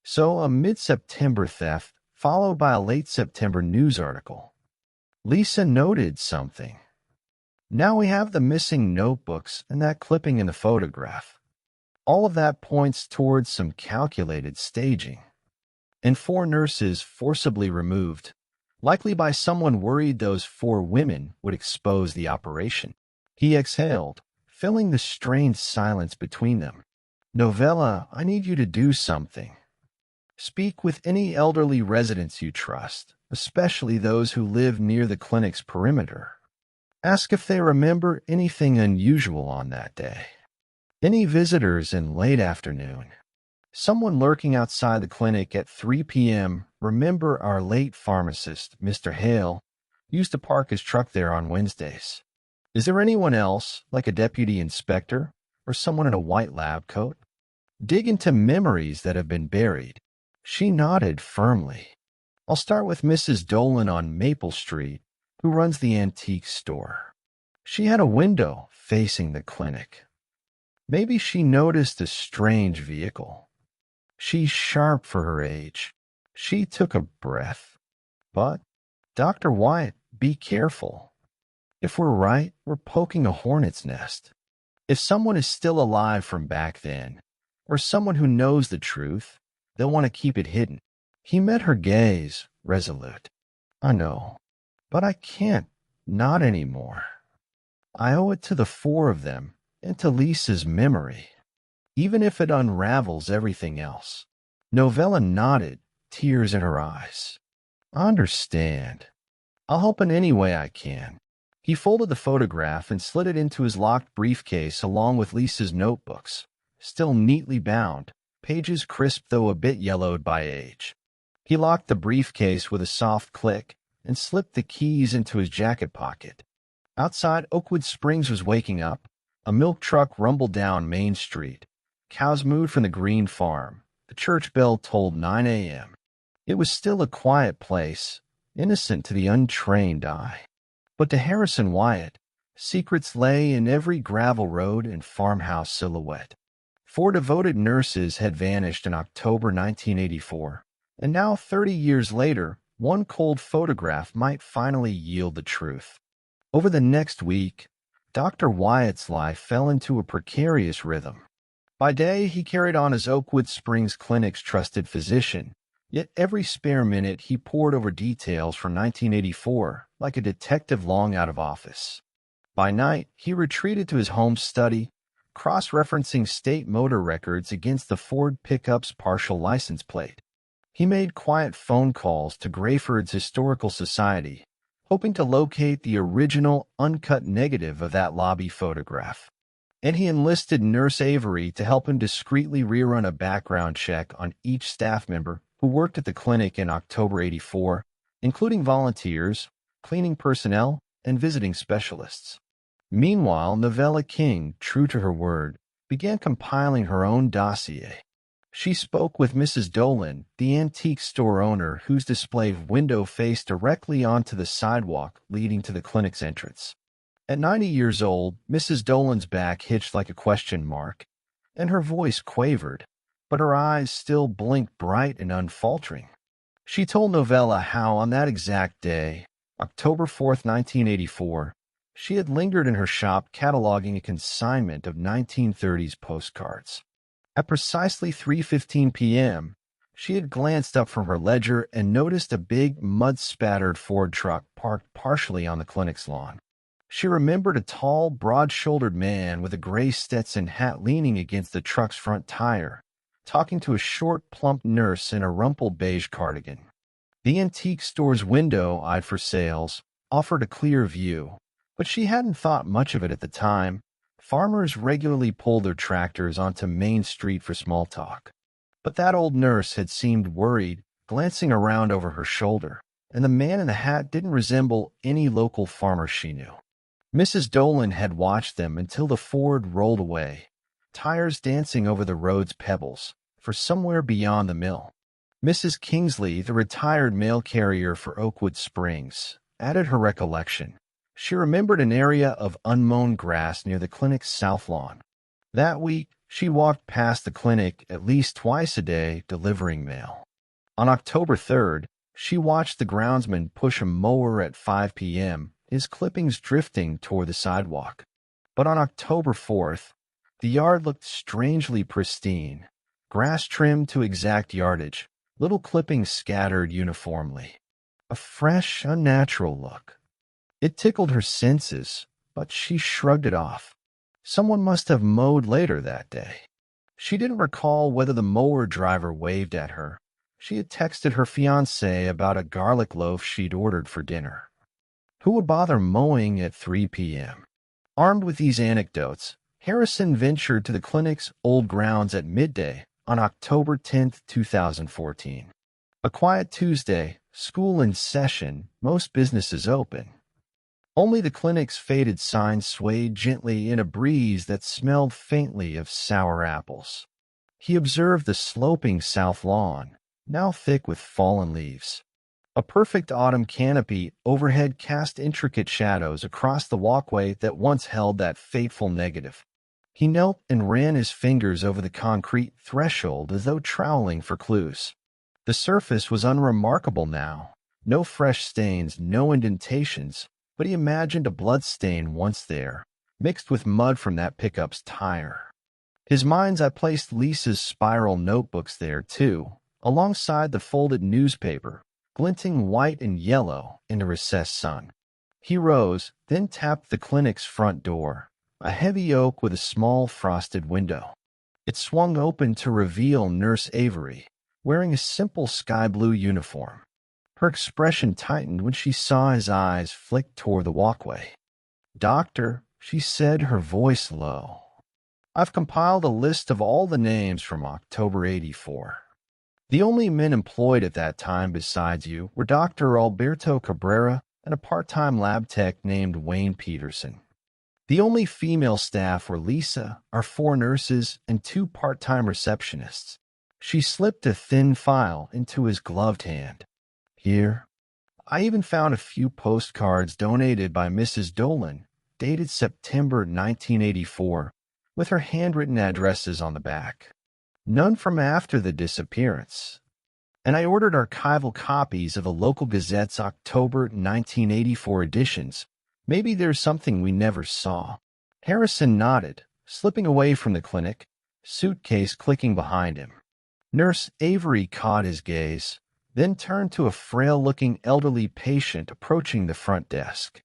So a mid-September theft, followed by a late September news article. Lisa noted something. Now we have the missing notebooks and that clipping in the photograph. All of that points towards some calculated staging. And 4 nurses forcibly removed, likely by someone worried those 4 women would expose the operation. He exhaled, filling the strained silence between them. Novella, I need you to do something. Speak with any elderly residents you trust, especially those who live near the clinic's perimeter. Ask if they remember anything unusual on that day. Any visitors in late afternoon. Someone lurking outside the clinic at 3 p.m. Remember our late pharmacist, Mr. Hale, used to park his truck there on Wednesdays. Is there anyone else, like a deputy inspector or someone in a white lab coat? Dig into memories that have been buried. She nodded firmly. I'll start with Mrs. Dolan on Maple Street, who runs the antique store. She had a window facing the clinic. Maybe she noticed a strange vehicle. She's sharp for her age. She took a breath. But, Dr. Wyatt, be careful. If we're right, we're poking a hornet's nest. If someone is still alive from back then, or someone who knows the truth, they'll want to keep it hidden. He met her gaze, resolute. I know, but I can't, not anymore. I owe it to the 4 of them and to Lisa's memory, even if it unravels everything else. Novella nodded, tears in her eyes. I understand. I'll help in any way I can. He folded the photograph and slid it into his locked briefcase along with Lisa's notebooks, still neatly bound, pages crisp though a bit yellowed by age. He locked the briefcase with a soft click and slipped the keys into his jacket pocket. Outside, Oakwood Springs was waking up. A milk truck rumbled down Main Street. Cows mooed from the green farm. The church bell tolled 9 a.m. It was still a quiet place, innocent to the untrained eye. But to Harrison Wyatt, Secrets lay in every gravel road and farmhouse silhouette. 4 devoted nurses had vanished in October 1984, and now 30 years later, one cold photograph might finally yield the truth. Over the next week, Dr. Wyatt's life fell into a precarious rhythm. By day, he carried on as Oakwood Springs Clinic's trusted physician, yet every spare minute he pored over details from 1984, like a detective long out of office. By night, he retreated to his home study, cross-referencing state motor records against the Ford pickup's partial license plate. He made quiet phone calls to Grayford's Historical Society, hoping to locate the original, uncut negative of that lobby photograph. And he enlisted Nurse Avery to help him discreetly rerun a background check on each staff member who worked at the clinic in October '84, including volunteers, cleaning personnel, and visiting specialists. Meanwhile, Novella King, true to her word, began compiling her own dossier. She spoke with Mrs. Dolan, the antique store owner whose display window faced directly onto the sidewalk leading to the clinic's entrance. At 90 years old, Mrs. Dolan's back hitched like a question mark, and her voice quavered, but her eyes still blinked bright and unfaltering. She told Novella how on that exact day, October 4th, 1984, she had lingered in her shop cataloging a consignment of 1930s postcards. At precisely 3:15 p.m., she had glanced up from her ledger and noticed a big, mud-spattered Ford truck parked partially on the clinic's lawn. She remembered a tall, broad-shouldered man with a gray Stetson hat leaning against the truck's front tire, talking to a short, plump nurse in a rumpled beige cardigan. The antique store's window, eyed for sales, offered a clear view, but she hadn't thought much of it at the time. Farmers regularly pulled their tractors onto Main Street for small talk. But that old nurse had seemed worried, glancing around over her shoulder, and the man in the hat didn't resemble any local farmer she knew. Mrs. Dolan had watched them until the Ford rolled away, tires dancing over the road's pebbles, for somewhere beyond the mill. Mrs. Kingsley, the retired mail carrier for Oakwood Springs, added her recollection. She remembered an area of unmown grass near the clinic's south lawn. That week, she walked past the clinic at least twice a day delivering mail. On October 3rd, she watched the groundsman push a mower at 5 p.m., his clippings drifting toward the sidewalk. But on October 4th, the yard looked strangely pristine, grass trimmed to exact yardage, little clippings scattered uniformly. A fresh, unnatural look. It tickled her senses, but she shrugged it off. Someone must have mowed later that day. She didn't recall whether the mower driver waved at her. She had texted her fiancé about a garlic loaf she'd ordered for dinner. Who would bother mowing at 3 p.m.? Armed with these anecdotes, Harrison ventured to the clinic's old grounds at midday on October 10, 2014. A quiet Tuesday, school in session, most businesses open. Only the clinic's faded sign swayed gently in a breeze that smelled faintly of sour apples. He observed the sloping south lawn, now thick with fallen leaves. A perfect autumn canopy overhead cast intricate shadows across the walkway that once held that fateful negative. He knelt and ran his fingers over the concrete threshold as though troweling for clues. The surface was unremarkable now. No fresh stains, no indentations, but he imagined a blood stain once there, mixed with mud from that pickup's tire. His mind's eye placed Lisa's spiral notebooks there, too, alongside the folded newspaper, glinting white and yellow in the recessed sun. He rose, then tapped the clinic's front door, a heavy oak with a small frosted window. It swung open to reveal Nurse Avery, wearing a simple sky-blue uniform. Her expression tightened when she saw his eyes flick toward the walkway. "Doctor," she said, her voice low, "I've compiled a list of all the names from October '84. The only men employed at that time besides you were Dr. Alberto Cabrera and a part-time lab tech named Wayne Peterson. The only female staff were Lisa, our 4 nurses, and 2 part-time receptionists." She slipped a thin file into his gloved hand. "Here. I even found a few postcards donated by Mrs. Dolan, dated September 1984, with her handwritten addresses on the back. None from after the disappearance. And I ordered archival copies of the local gazette's October 1984 editions. Maybe there's something we never saw. Harrison nodded, slipping away from the clinic, suitcase clicking behind him. Nurse Avery caught his gaze, then turned to a frail-looking elderly patient approaching the front desk.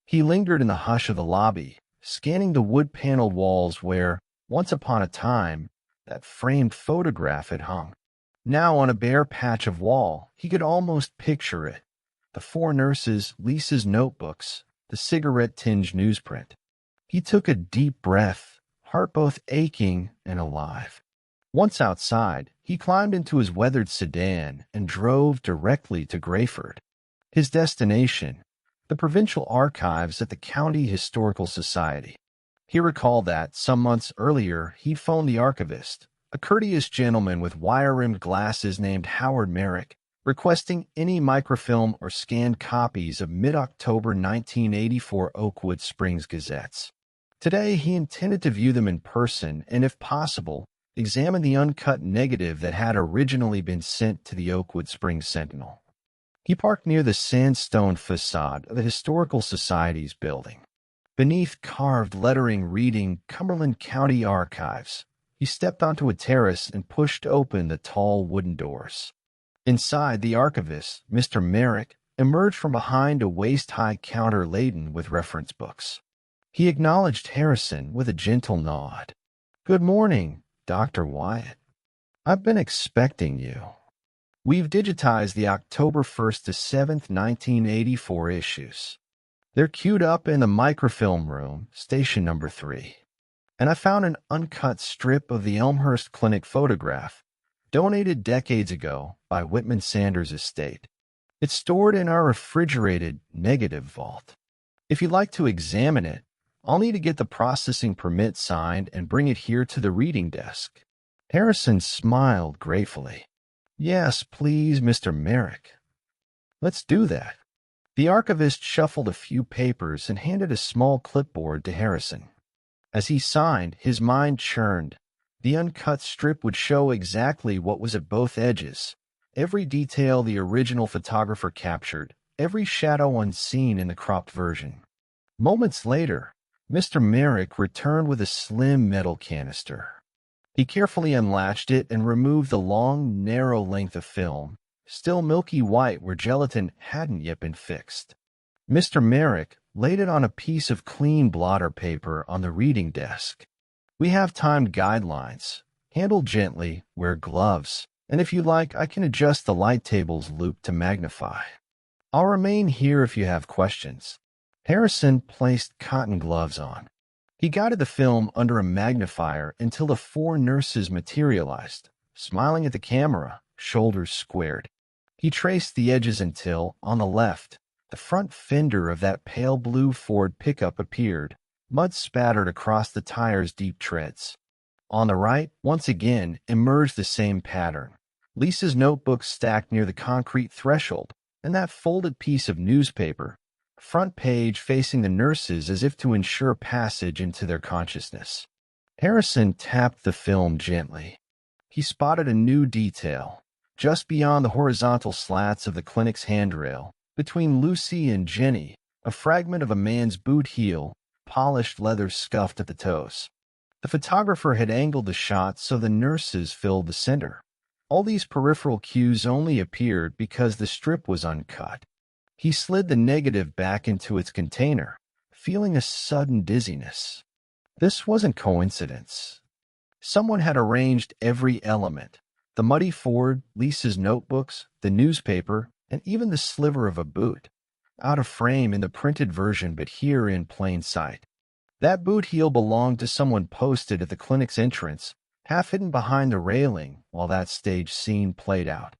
He lingered in the hush of the lobby, scanning the wood-paneled walls where, once upon a time, that framed photograph had hung. Now on a bare patch of wall, he could almost picture it. The four nurses, Lisa's notebooks, the cigarette-tinged newsprint. He took a deep breath, heart both aching and alive. Once outside, he climbed into his weathered sedan and drove directly to Grayford. His destination, the provincial archives at the County Historical Society. He recalled that, some months earlier, he'd phoned the archivist, a courteous gentleman with wire-rimmed glasses named Howard Merrick, requesting any microfilm or scanned copies of mid-October 1984 Oakwood Springs Gazettes. Today, he intended to view them in person and, if possible, examine the uncut negative that had originally been sent to the Oakwood Springs Sentinel. He parked near the sandstone facade of the Historical Society's building. Beneath carved lettering reading Cumberland County Archives, he stepped onto a terrace and pushed open the tall wooden doors. Inside, the archivist, Mr. Merrick, emerged from behind a waist-high counter laden with reference books. He acknowledged Harrison with a gentle nod. "Good morning, Dr. Wyatt. I've been expecting you. We've digitized the October 1st to 7th, 1984 issues. They're queued up in the microfilm room, station number 3. And I found an uncut strip of the Elmhurst Clinic photograph, donated decades ago by Whitman Sanders' estate. It's stored in our refrigerated negative vault. If you'd like to examine it, I'll need to get the processing permit signed and bring it here to the reading desk." Harrison smiled gratefully. "Yes, please, Mr. Merrick. Let's do that." The archivist shuffled a few papers and handed a small clipboard to Harrison. As he signed, his mind churned. The uncut strip would show exactly what was at both edges, every detail the original photographer captured, every shadow unseen in the cropped version. Moments later, Mr. Merrick returned with a slim metal canister. He carefully unlatched it and removed the long, narrow length of film, still milky white where gelatin hadn't yet been fixed. Mr. Merrick laid it on a piece of clean blotter paper on the reading desk. "We have timed guidelines. Handle gently, wear gloves, and if you like, I can adjust the light table's loop to magnify. I'll remain here if you have questions." Harrison placed cotton gloves on. He guided the film under a magnifier until the four nurses materialized, smiling at the camera, shoulders squared. He traced the edges until, on the left, the front fender of that pale blue Ford pickup appeared, mud spattered across the tire's deep treads. On the right, once again, emerged the same pattern. Lisa's notebook stacked near the concrete threshold, and that folded piece of newspaper, front page facing the nurses as if to ensure passage into their consciousness. Harrison tapped the film gently. He spotted a new detail. Just beyond the horizontal slats of the clinic's handrail, between Lucy and Jenny, a fragment of a man's boot heel, polished leather scuffed at the toes. The photographer had angled the shot so the nurses filled the center. All these peripheral cues only appeared because the strip was uncut. He slid the negative back into its container, feeling a sudden dizziness. This wasn't coincidence. Someone had arranged every element: the muddy Ford, Lisa's notebooks, the newspaper, and even the sliver of a boot, out of frame in the printed version but here in plain sight. That boot heel belonged to someone posted at the clinic's entrance, half hidden behind the railing while that stage scene played out.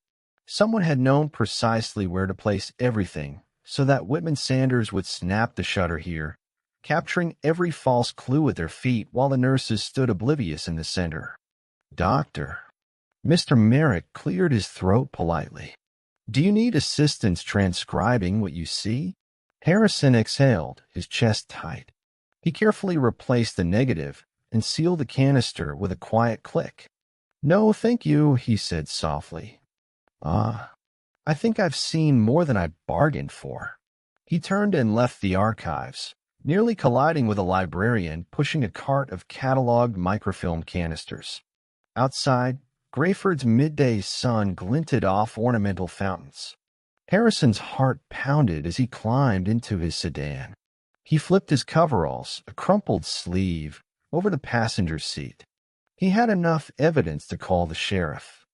Someone had known precisely where to place everything so that Whitman Sanders would snap the shutter here, capturing every false clue at their feet while the nurses stood oblivious in the center. "Doctor." Mr. Merrick cleared his throat politely. "Do you need assistance transcribing what you see?" Harrison exhaled, his chest tight. He carefully replaced the negative and sealed the canister with a quiet click. "No, thank you," he said softly. "Ah, I think I've seen more than I bargained for." He turned and left the archives, nearly colliding with a librarian pushing a cart of cataloged microfilm canisters. Outside, Grayford's midday sun glinted off ornamental fountains. Harrison's heart pounded as he climbed into his sedan. He flipped his coveralls, a crumpled sleeve, over the passenger seat. He had enough evidence to call the sheriff.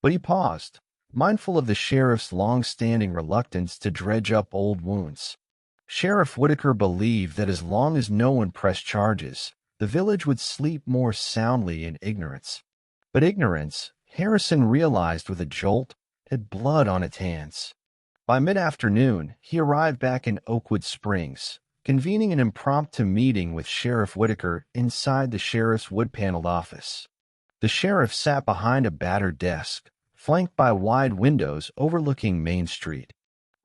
But he paused, mindful of the sheriff's long-standing reluctance to dredge up old wounds. Sheriff Whitaker believed that as long as no one pressed charges, the village would sleep more soundly in ignorance. But ignorance, Harrison realized with a jolt, had blood on its hands. By mid-afternoon, he arrived back in Oakwood Springs, convening an impromptu meeting with Sheriff Whitaker inside the sheriff's wood-paneled office. The sheriff sat behind a battered desk, flanked by wide windows overlooking Main Street.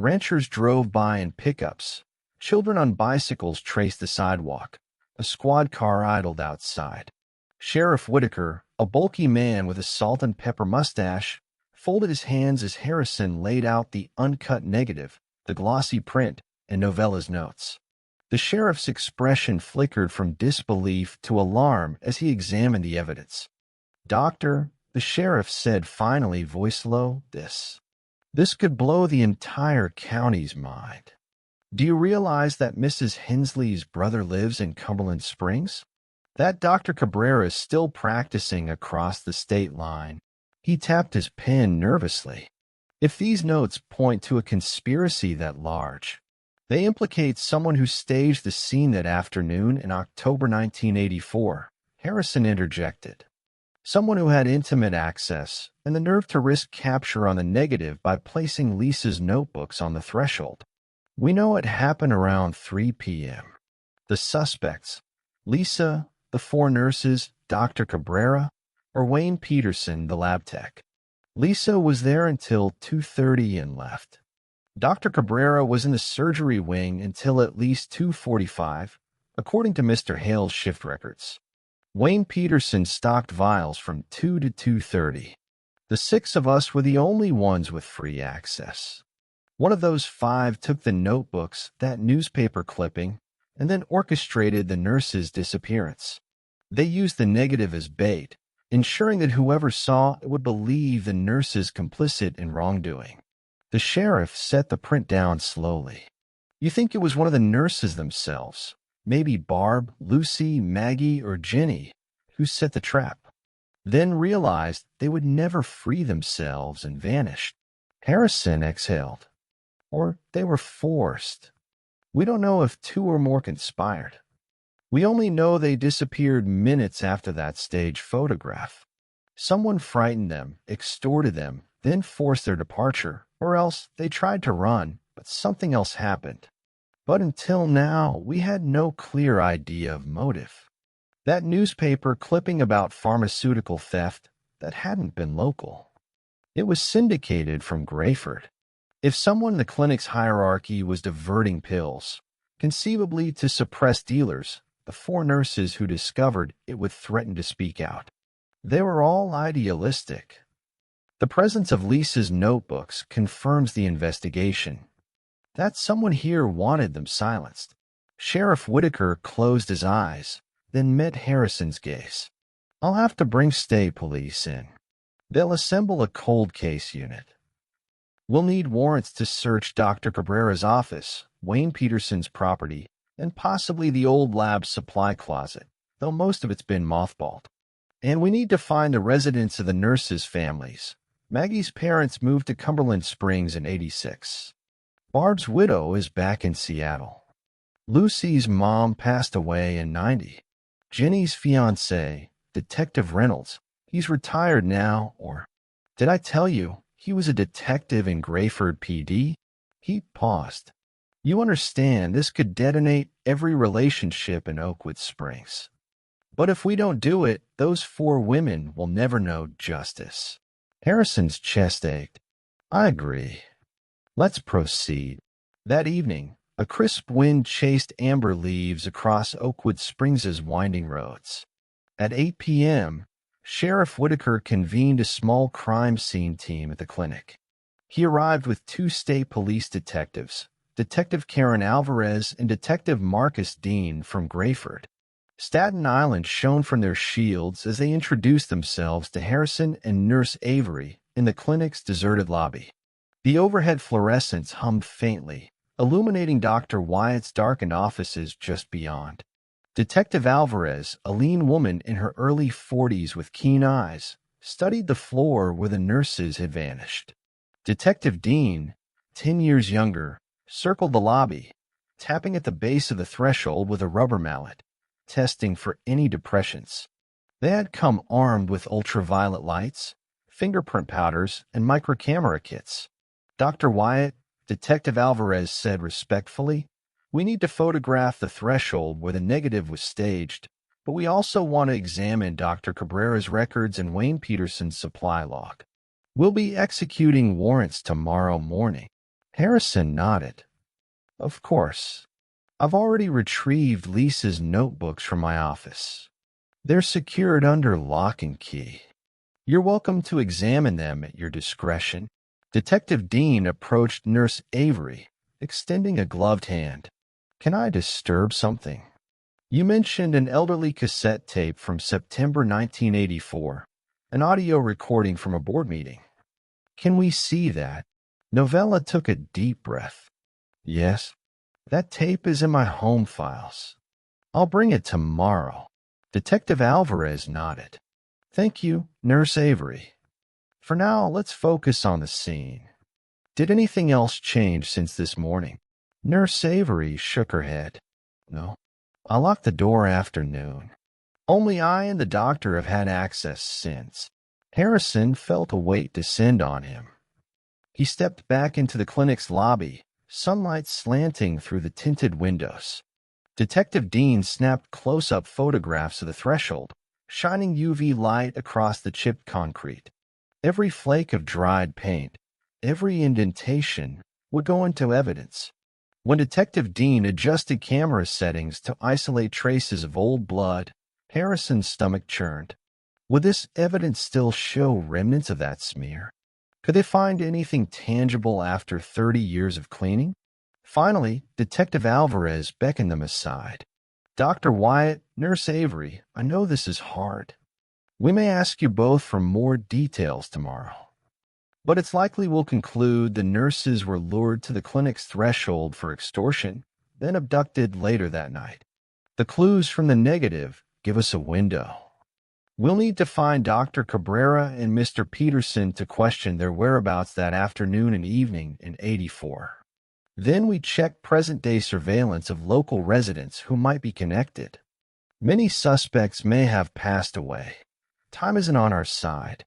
Ranchers drove by in pickups. Children on bicycles traced the sidewalk. A squad car idled outside. Sheriff Whitaker, a bulky man with a salt and pepper mustache, folded his hands as Harrison laid out the uncut negative, the glossy print, and Novella's notes. The sheriff's expression flickered from disbelief to alarm as he examined the evidence. "Doctor," the sheriff said finally, voice low, this could blow the entire county's mind. "Do you realize that Mrs. Hensley's brother lives in Cumberland Springs? That Dr. Cabrera is still practicing across the state line." He tapped his pen nervously. "If these notes point to a conspiracy that large, they implicate someone who staged the scene that afternoon in October 1984, Harrison interjected. Someone who had intimate access and the nerve to risk capture on the negative by placing Lisa's notebooks on the threshold. We know it happened around 3 p.m. The suspects, Lisa, the 4 nurses, Dr. Cabrera, or Wayne Peterson, the lab tech. Lisa was there until 2:30 and left. Dr. Cabrera was in the surgery wing until at least 2:45, according to Mr. Hale's shift records. Wayne Peterson stocked vials from 2 to 2:30. The 6 of us were the only ones with free access. One of those 5 took the notebooks, that newspaper clipping, and then orchestrated the nurse's disappearance. They used the negative as bait, ensuring that whoever saw it would believe the nurse is complicit in wrongdoing. The sheriff set the print down slowly. "You think it was one of the nurses themselves, maybe Barb, Lucy, Maggie, or Jenny, who set the trap, then realized they would never free themselves and vanished." Harrison exhaled. "Or they were forced. We don't know if 2 or more conspired. We only know they disappeared minutes after that stage photograph. Someone frightened them, extorted them, then forced their departure, or else they tried to run, but something else happened. But until now, we had no clear idea of motive. That newspaper clipping about pharmaceutical theft, that hadn't been local. It was syndicated from Grayford. If someone in the clinic's hierarchy was diverting pills, conceivably to suppress dealers, the 4 nurses who discovered it would threaten to speak out. They were all idealistic. The presence of Lisa's notebooks confirms the investigation. That someone here wanted them silenced. Sheriff Whitaker closed his eyes, then met Harrison's gaze. "I'll have to bring state police in. They'll assemble a cold case unit. We'll need warrants to search Dr. Cabrera's office, Wayne Peterson's property, and possibly the old lab supply closet, though most of it's been mothballed. And we need to find the residents of the nurses' families. Maggie's parents moved to Cumberland Springs in '86. Barb's widow is back in Seattle. Lucy's mom passed away in '90. Jenny's fiancé, Detective Reynolds, he's retired now, or did I tell you he was a detective in Grayford PD?" He paused. "You understand, this could detonate every relationship in Oakwood Springs. But if we don't do it, those 4 women will never know justice." Harrison's chest ached. "I agree. Let's proceed." That evening, A crisp wind chased amber leaves across Oakwood Springs' winding roads. At 8 p.m., Sheriff Whitaker convened a small crime scene team at the clinic. He arrived with two state police detectives, Detective Karen Alvarez and Detective Marcus Dean from Grayford. Staten Island shone from their shields as they introduced themselves to Harrison and Nurse Avery in the clinic's deserted lobby. The overhead fluorescents hummed faintly, illuminating Dr. Wyatt's darkened offices just beyond. Detective Alvarez, a lean woman in her early 40s with keen eyes, studied the floor where the nurses had vanished. Detective Dean, 10 years younger, circled the lobby, tapping at the base of the threshold with a rubber mallet, testing for any depressions. They had come armed with ultraviolet lights, fingerprint powders, and microcamera kits. Dr. Wyatt, Detective Alvarez said respectfully, "We need to photograph the threshold where the negative was staged, but we also want to examine Dr. Cabrera's records and Wayne Peterson's supply log. We'll be executing warrants tomorrow morning." Harrison nodded. "Of course. I've already retrieved Lisa's notebooks from my office. They're secured under lock and key. You're welcome to examine them at your discretion." Detective Dean approached Nurse Avery, extending a gloved hand. "Can I disturb something? You mentioned an elderly cassette tape from September 1984, an audio recording from a board meeting. Can we see that?" Novella took a deep breath. "Yes. That tape is in my home files. I'll bring it tomorrow." Detective Alvarez nodded. "Thank you, Nurse Avery. For now, let's focus on the scene. Did anything else change since this morning?" Nurse Avery shook her head. "No. I locked the door after noon. Only I and the doctor have had access since." Harrison felt a weight descend on him. He stepped back into the clinic's lobby, sunlight slanting through the tinted windows. Detective Dean snapped close-up photographs of the threshold, shining UV light across the chipped concrete. Every flake of dried paint, every indentation would go into evidence. When Detective Dean adjusted camera settings to isolate traces of old blood, Harrison's stomach churned. Would this evidence still show remnants of that smear? Could they find anything tangible after 30 years of cleaning? Finally, Detective Alvarez beckoned them aside. "Dr. Wyatt, Nurse Avery, I know this is hard. We may ask you both for more details tomorrow, but it's likely we'll conclude the nurses were lured to the clinic's threshold for extortion, then abducted later that night. The clues from the negative give us a window. We'll need to find Dr. Cabrera and Mr. Peterson to question their whereabouts that afternoon and evening in '84. Then we check present-day surveillance of local residents who might be connected. Many suspects may have passed away. Time isn't on our side.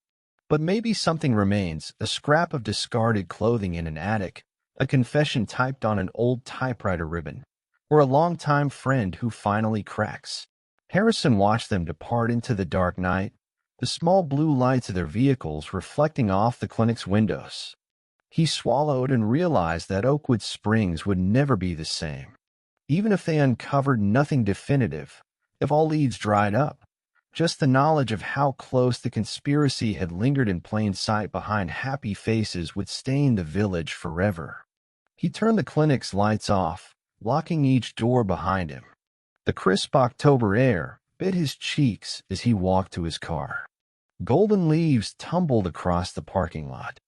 But maybe something remains, a scrap of discarded clothing in an attic, a confession typed on an old typewriter ribbon, or a longtime friend who finally cracks." Harrison watched them depart into the dark night, the small blue lights of their vehicles reflecting off the clinic's windows. He swallowed and realized that Oakwood Springs would never be the same. Even if they uncovered nothing definitive, if all leads dried up, just the knowledge of how close the conspiracy had lingered in plain sight behind happy faces would stain the village forever. He turned the clinic's lights off, locking each door behind him. The crisp October air bit his cheeks as he walked to his car. Golden leaves tumbled across the parking lot.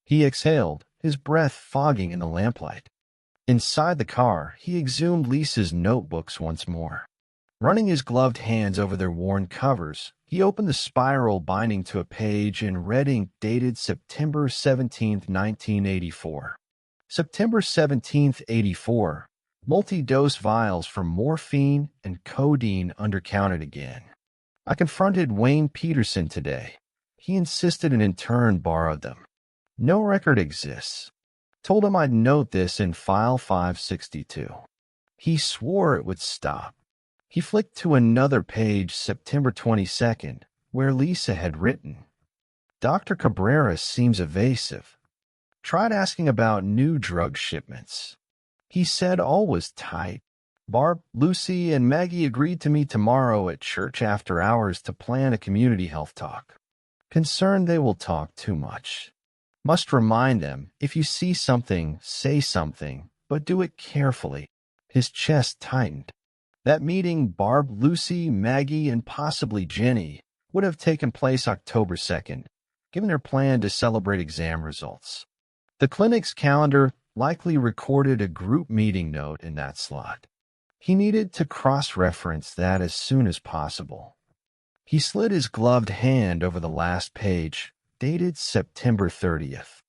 He exhaled, his breath fogging in the lamplight. Inside the car, he exhumed Lisa's notebooks once more. Running his gloved hands over their worn covers, he opened the spiral binding to a page in red ink dated September 17, 1984. September 17, '84. Multi-dose vials for morphine and codeine undercounted again. I confronted Wayne Peterson today. He insisted an intern borrowed them. No record exists. Told him I'd note this in file 562. He swore it would stop. He flicked to another page, September 22nd, where Lisa had written, "Dr. Cabrera seems evasive. Tried asking about new drug shipments. He said all was tight. Barb, Lucy, and Maggie agreed to meet tomorrow at church after hours to plan a community health talk. Concerned they will talk too much. Must remind them, if you see something, say something, but do it carefully. His chest tightened. That meeting, Barb, Lucy, Maggie, and possibly Jenny, would have taken place October 2nd, given their plan to celebrate exam results. The clinic's calendar likely recorded a group meeting note in that slot. He needed to cross-reference that as soon as possible. He slid his gloved hand over the last page, dated September 30th.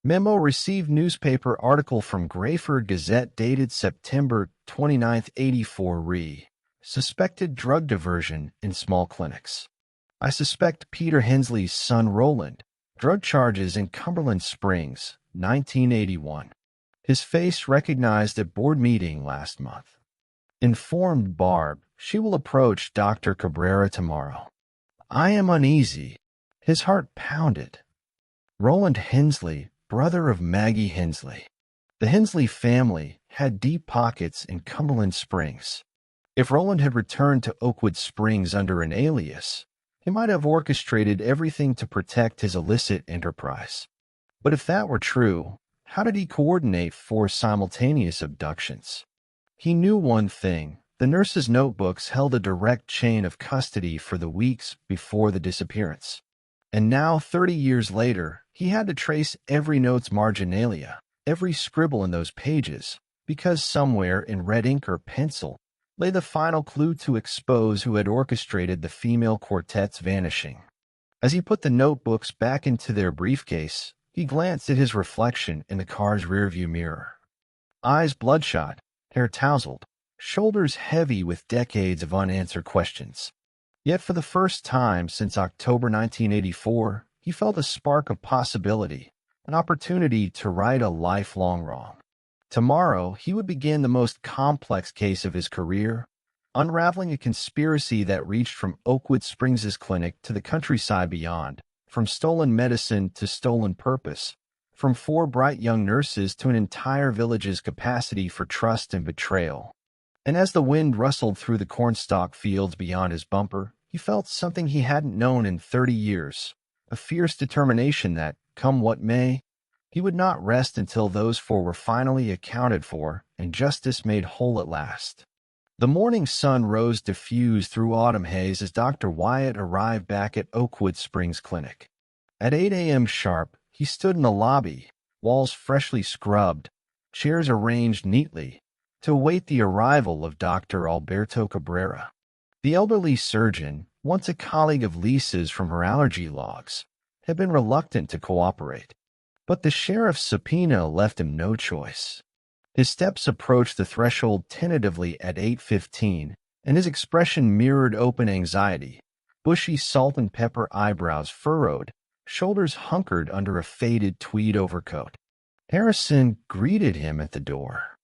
Memo received newspaper article from Grayford Gazette dated September 29, 84 re. Suspected drug diversion in small clinics. I suspect Peter Hensley's son Roland. Drug charges in Cumberland Springs, 1981. His face recognized at board meeting last month. Informed Barb, she will approach Dr. Cabrera tomorrow. I am uneasy. His heart pounded. Roland Hensley, brother of Maggie Hensley. The Hensley family had deep pockets in Cumberland Springs. If Roland had returned to Oakwood Springs under an alias, he might have orchestrated everything to protect his illicit enterprise. But if that were true, how did he coordinate 4 simultaneous abductions? He knew one thing. The nurse's notebooks held a direct chain of custody for the weeks before the disappearance. And now, 30 years later, he had to trace every note's marginalia, every scribble in those pages, because somewhere in red ink or pencil lay the final clue to expose who had orchestrated the female quartet's vanishing. As he put the notebooks back into their briefcase, he glanced at his reflection in the car's rearview mirror. Eyes bloodshot, hair tousled, shoulders heavy with decades of unanswered questions. Yet for the first time since October 1984, he felt a spark of possibility, an opportunity to right a lifelong wrong. Tomorrow, he would begin the most complex case of his career, unraveling a conspiracy that reached from Oakwood Springs' clinic to the countryside beyond, from stolen medicine to stolen purpose, from 4 bright young nurses to an entire village's capacity for trust and betrayal. And as the wind rustled through the cornstalk fields beyond his bumper, he felt something he hadn't known in 30 years, a fierce determination that, come what may, he would not rest until those 4 were finally accounted for and justice made whole at last. The morning sun rose diffused through autumn haze as Dr. Wyatt arrived back at Oakwood Springs Clinic. At 8 a.m. sharp, he stood in the lobby, walls freshly scrubbed, chairs arranged neatly, to await the arrival of Dr. Alberto Cabrera. The elderly surgeon, once a colleague of Lisa's from her allergy logs, had been reluctant to cooperate. But the sheriff's subpoena left him no choice. His steps approached the threshold tentatively at 8:15, and his expression mirrored open anxiety, bushy salt and pepper eyebrows furrowed, shoulders hunkered under a faded tweed overcoat. Harrison greeted him at the door.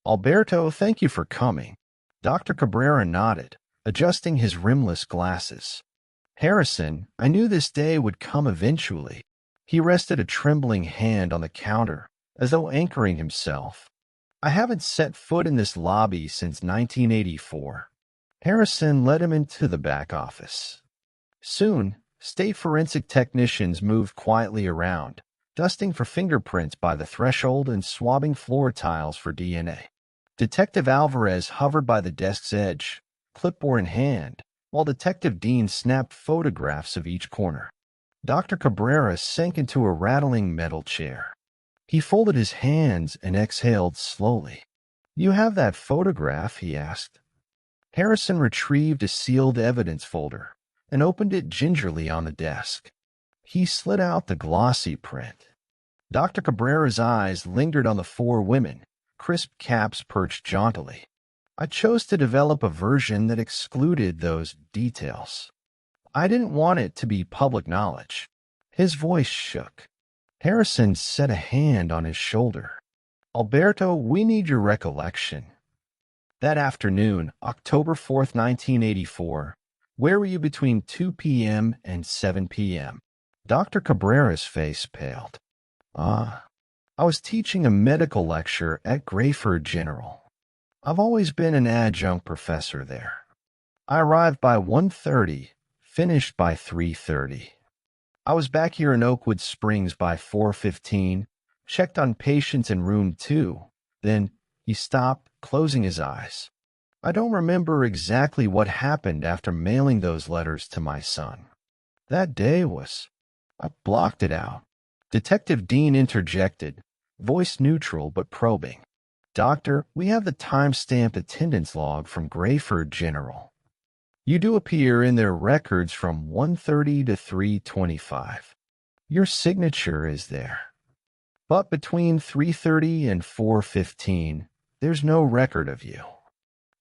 Alberto, thank you for coming. Dr. Cabrera nodded, adjusting his rimless glasses. Harrison, I knew this day would come eventually. He rested a trembling hand on the counter, as though anchoring himself. I haven't set foot in this lobby since 1984. Harrison led him into the back office. Soon, state forensic technicians moved quietly around, dusting for fingerprints by the threshold and swabbing floor tiles for DNA. Detective Alvarez hovered by the desk's edge, clipboard in hand, while Detective Dean snapped photographs of each corner. Dr. Cabrera sank into a rattling metal chair. He folded his hands and exhaled slowly. You have that photograph? He asked. Harrison retrieved a sealed evidence folder and opened it gingerly on the desk. He slid out the glossy print. Dr. Cabrera's eyes lingered on the 4 women, crisp caps perched jauntily. I chose to develop a version that excluded those details. I didn't want it to be public knowledge. His voice shook. Harrison set a hand on his shoulder. Alberto, we need your recollection. That afternoon, October 4th, 1984, where were you between 2 p.m. and 7 p.m.? Dr. Cabrera's face paled. I was teaching a medical lecture at Grayford General. I've always been an adjunct professor there. I arrived by 1:30, finished by 3:30. I was back here in Oakwood Springs by 4:15, checked on patients in room 2. Then he stopped, closing his eyes. I don't remember exactly what happened after mailing those letters to my son. That day was... I blocked it out. Detective Dean interjected, voice neutral but probing. Doctor, we have the time-stamped attendance log from Grayford General. You do appear in their records from 1:30 to 3:25. Your signature is there. But between 3:30 and 4:15, there's no record of you.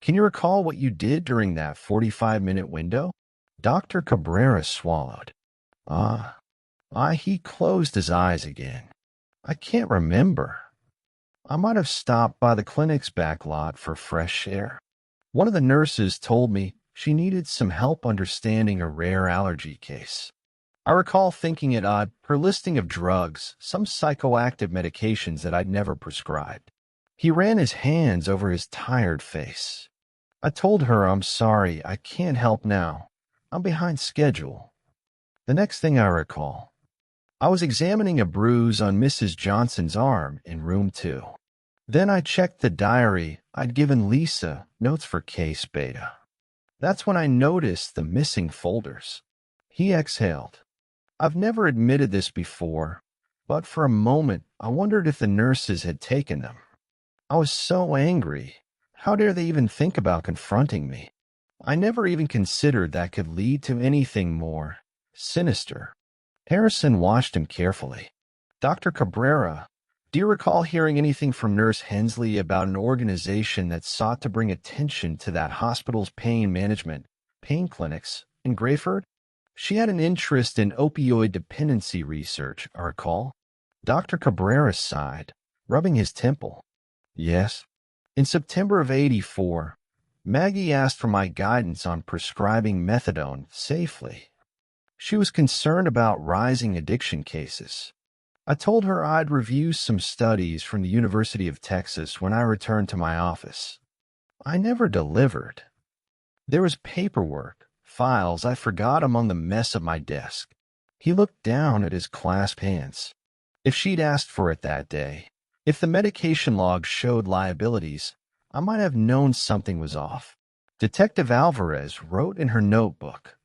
Can you recall what you did during that 45-minute window? Dr. Cabrera swallowed. He closed his eyes again. I can't remember. I might have stopped by the clinic's back lot for fresh air. One of the nurses told me she needed some help understanding a rare allergy case. I recall thinking it odd, her listing of drugs, some psychoactive medications that I'd never prescribed. He ran his hands over his tired face. I told her I'm sorry, I can't help now. I'm behind schedule. The next thing I recall, I was examining a bruise on Mrs. Johnson's arm in room 2. Then I checked the diary I'd given Lisa, notes for case beta. That's when I noticed the missing folders. He exhaled. I've never admitted this before, but for a moment I wondered if the nurses had taken them. I was so angry. How dare they even think about confronting me? I never even considered that could lead to anything more sinister. Harrison watched him carefully. Dr. Cabrera, do you recall hearing anything from Nurse Hensley about an organization that sought to bring attention to that hospital's pain management, pain clinics, in Grayford? She had an interest in opioid dependency research, I recall. Dr. Cabrera sighed, rubbing his temple. Yes. In September of '84, Maggie asked for my guidance on prescribing methadone safely. She was concerned about rising addiction cases. I told her I'd review some studies from the University of Texas when I returned to my office. I never delivered. There was paperwork, files I forgot among the mess of my desk. He looked down at his clasped hands. If she'd asked for it that day, if the medication log showed liabilities, I might have known something was off. Detective Alvarez wrote in her notebook,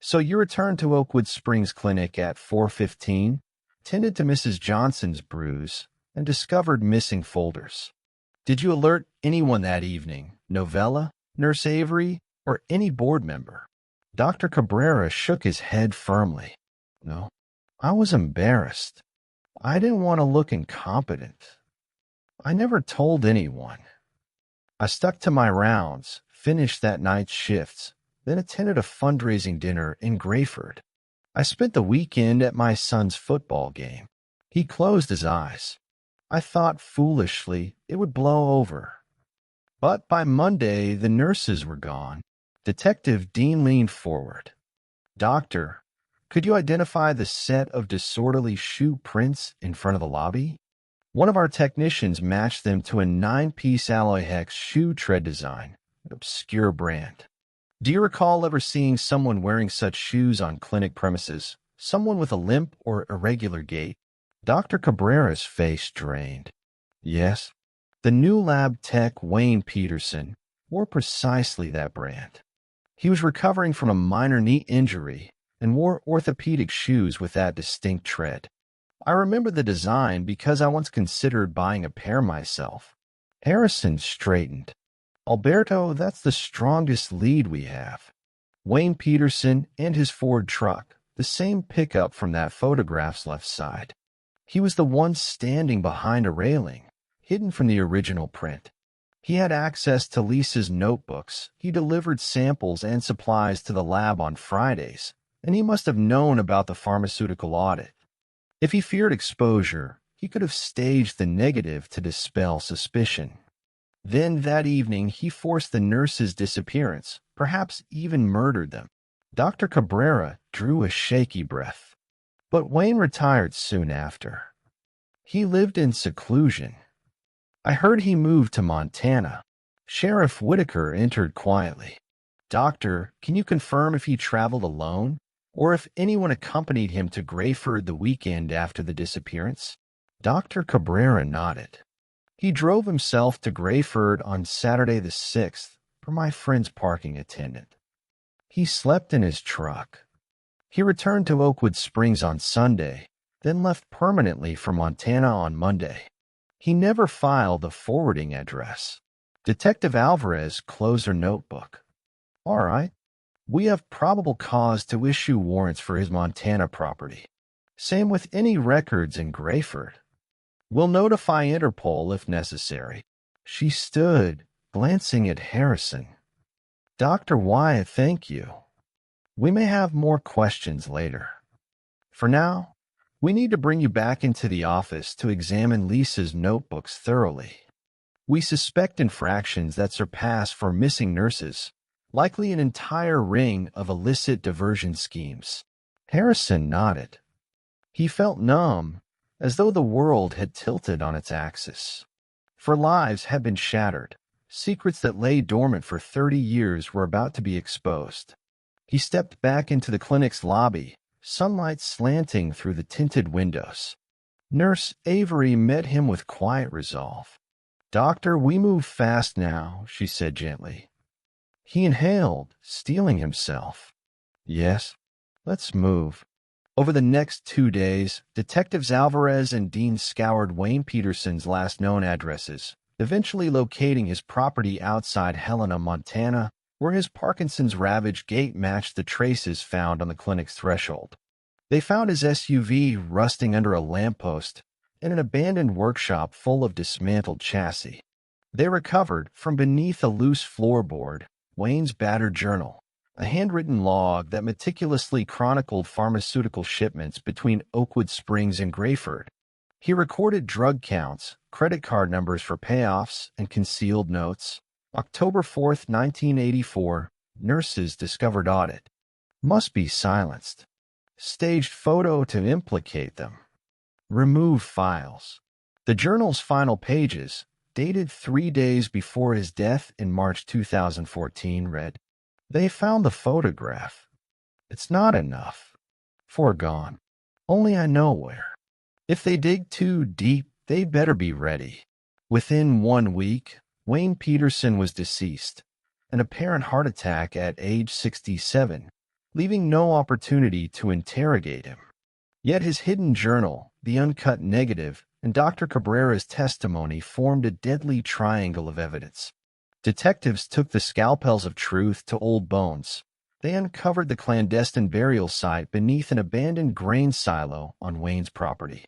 "So you returned to Oakwood Springs Clinic at 4:15, tended to Mrs. Johnson's bruise, and discovered missing folders. Did you alert anyone that evening, Novella, Nurse Avery, or any board member?" Dr. Cabrera shook his head firmly. No, I was embarrassed. I didn't want to look incompetent. I never told anyone. I stuck to my rounds, finished that night's shifts, then attended a fundraising dinner in Grayford. I spent the weekend at my son's football game. He closed his eyes. I thought foolishly it would blow over. But by Monday, the nurses were gone. Detective Dean leaned forward. "Doctor, could you identify the set of disorderly shoe prints in front of the lobby?" One of our technicians matched them to a 9-piece alloy hex shoe tread design, an obscure brand. Do you recall ever seeing someone wearing such shoes on clinic premises? Someone with a limp or irregular gait? Dr. Cabrera's face drained. Yes. The new lab tech, Wayne Peterson, wore precisely that brand. He was recovering from a minor knee injury and wore orthopedic shoes with that distinct tread. I remember the design because I once considered buying a pair myself. Harrison straightened. "Alberto, that's the strongest lead we have. Wayne Peterson and his Ford truck, the same pickup from that photograph's left side. He was the one standing behind a railing, hidden from the original print. He had access to Lisa's notebooks. He delivered samples and supplies to the lab on Fridays, and he must have known about the pharmaceutical audit. If he feared exposure, he could have staged the negative to dispel suspicion. Then that evening, he forced the nurses' disappearance, perhaps even murdered them." Dr. Cabrera drew a shaky breath. But Wayne retired soon after. He lived in seclusion. I heard he moved to Montana. Sheriff Whitaker entered quietly. Doctor, can you confirm if he traveled alone, or if anyone accompanied him to Grayford the weekend after the disappearance? Dr. Cabrera nodded. He drove himself to Grayford on Saturday the 6th for my friend's parking attendant. He slept in his truck. He returned to Oakwood Springs on Sunday, then left permanently for Montana on Monday. He never filed a forwarding address. Detective Alvarez closed her notebook. All right. We have probable cause to issue warrants for his Montana property. Same with any records in Grayford. We'll notify Interpol if necessary. She stood, glancing at Harrison. Dr. Wyatt, thank you. We may have more questions later. For now, we need to bring you back into the office to examine Lisa's notebooks thoroughly. We suspect infractions that surpass for missing nurses, likely an entire ring of illicit diversion schemes. Harrison nodded. He felt numb, as though the world had tilted on its axis. For lives had been shattered, secrets that lay dormant for 30 years were about to be exposed. He stepped back into the clinic's lobby, sunlight slanting through the tinted windows. Nurse Avery met him with quiet resolve. Doctor, we move fast now, she said gently. He inhaled, steeling himself. Yes, let's move. Over the next 2 days, Detectives Alvarez and Dean scoured Wayne Peterson's last known addresses, eventually locating his property outside Helena, Montana, where his Parkinson's ravaged gait matched the traces found on the clinic's threshold. They found his SUV rusting under a lamppost in an abandoned workshop full of dismantled chassis. They recovered, from beneath a loose floorboard, Wayne's battered journal, a handwritten log that meticulously chronicled pharmaceutical shipments between Oakwood Springs and Grayford. He recorded drug counts, credit card numbers for payoffs, and concealed notes. October 4th, 1984, nurses discovered audit. Must be silenced. Staged photo to implicate them. Remove files. The journal's final pages, dated 3 days before his death in March 2014, read, They found the photograph. It's not enough. Foregone. Only I know where. If they dig too deep, they better be ready. Within 1 week, Wayne Peterson was deceased, an apparent heart attack at age 67, leaving no opportunity to interrogate him. Yet his hidden journal, the uncut negative, and Dr. Cabrera's testimony formed a deadly triangle of evidence. Detectives took the scalpels of truth to Old Bones. They uncovered the clandestine burial site beneath an abandoned grain silo on Wayne's property.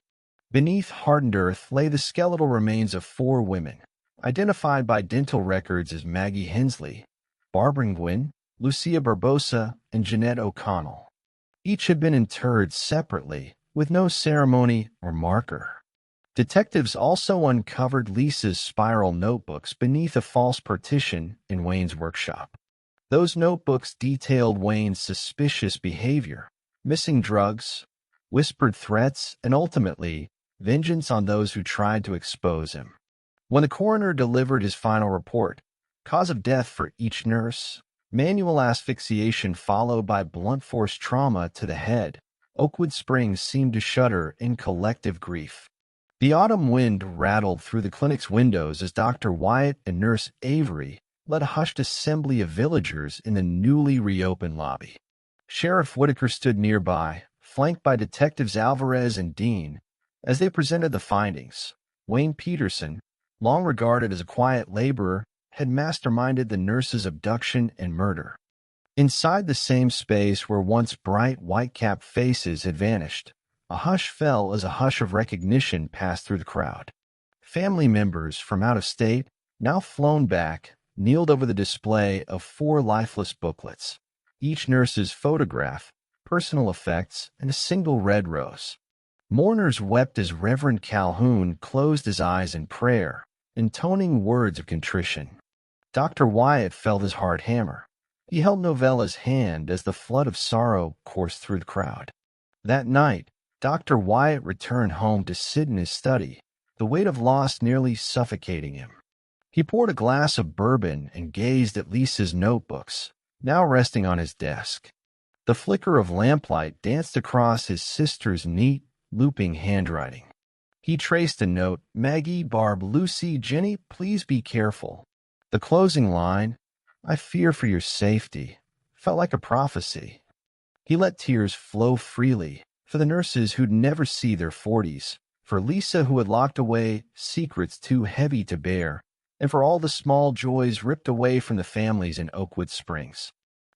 Beneath hardened earth lay the skeletal remains of 4 women, identified by dental records as Maggie Hensley, Barbara Nguyen, Lucia Barbosa, and Jeanette O'Connell. Each had been interred separately, with no ceremony or marker. Detectives also uncovered Lisa's spiral notebooks beneath a false partition in Wayne's workshop. Those notebooks detailed Wayne's suspicious behavior, missing drugs, whispered threats, and ultimately, vengeance on those who tried to expose him. When the coroner delivered his final report, cause of death for each nurse, manual asphyxiation followed by blunt force trauma to the head, Oakwood Springs seemed to shudder in collective grief. The autumn wind rattled through the clinic's windows as Dr. Wyatt and Nurse Avery led a hushed assembly of villagers in the newly reopened lobby. Sheriff Whitaker stood nearby, flanked by Detectives Alvarez and Dean, as they presented the findings. Wayne Peterson, long regarded as a quiet laborer, had masterminded the nurse's abduction and murder. Inside the same space where once bright white-capped faces had vanished, a hush fell as a hush of recognition passed through the crowd. Family members from out of state, now flown back, kneeled over the display of 4 lifeless booklets, each nurse's photograph, personal effects, and a single red rose. Mourners wept as Reverend Calhoun closed his eyes in prayer, intoning words of contrition. Dr. Wyatt felt his heart hammer. He held Novella's hand as the flood of sorrow coursed through the crowd. That night, Dr. Wyatt returned home to sit in his study, the weight of loss nearly suffocating him. He poured a glass of bourbon and gazed at Lisa's notebooks, now resting on his desk. The flicker of lamplight danced across his sister's neat, looping handwriting. He traced a note, "Maggie, Barb, Lucy, Jenny, please be careful." The closing line, "I fear for your safety," felt like a prophecy. He let tears flow freely for the nurses who'd never see their 40s, for Lisa who had locked away secrets too heavy to bear, and for all the small joys ripped away from the families in Oakwood Springs.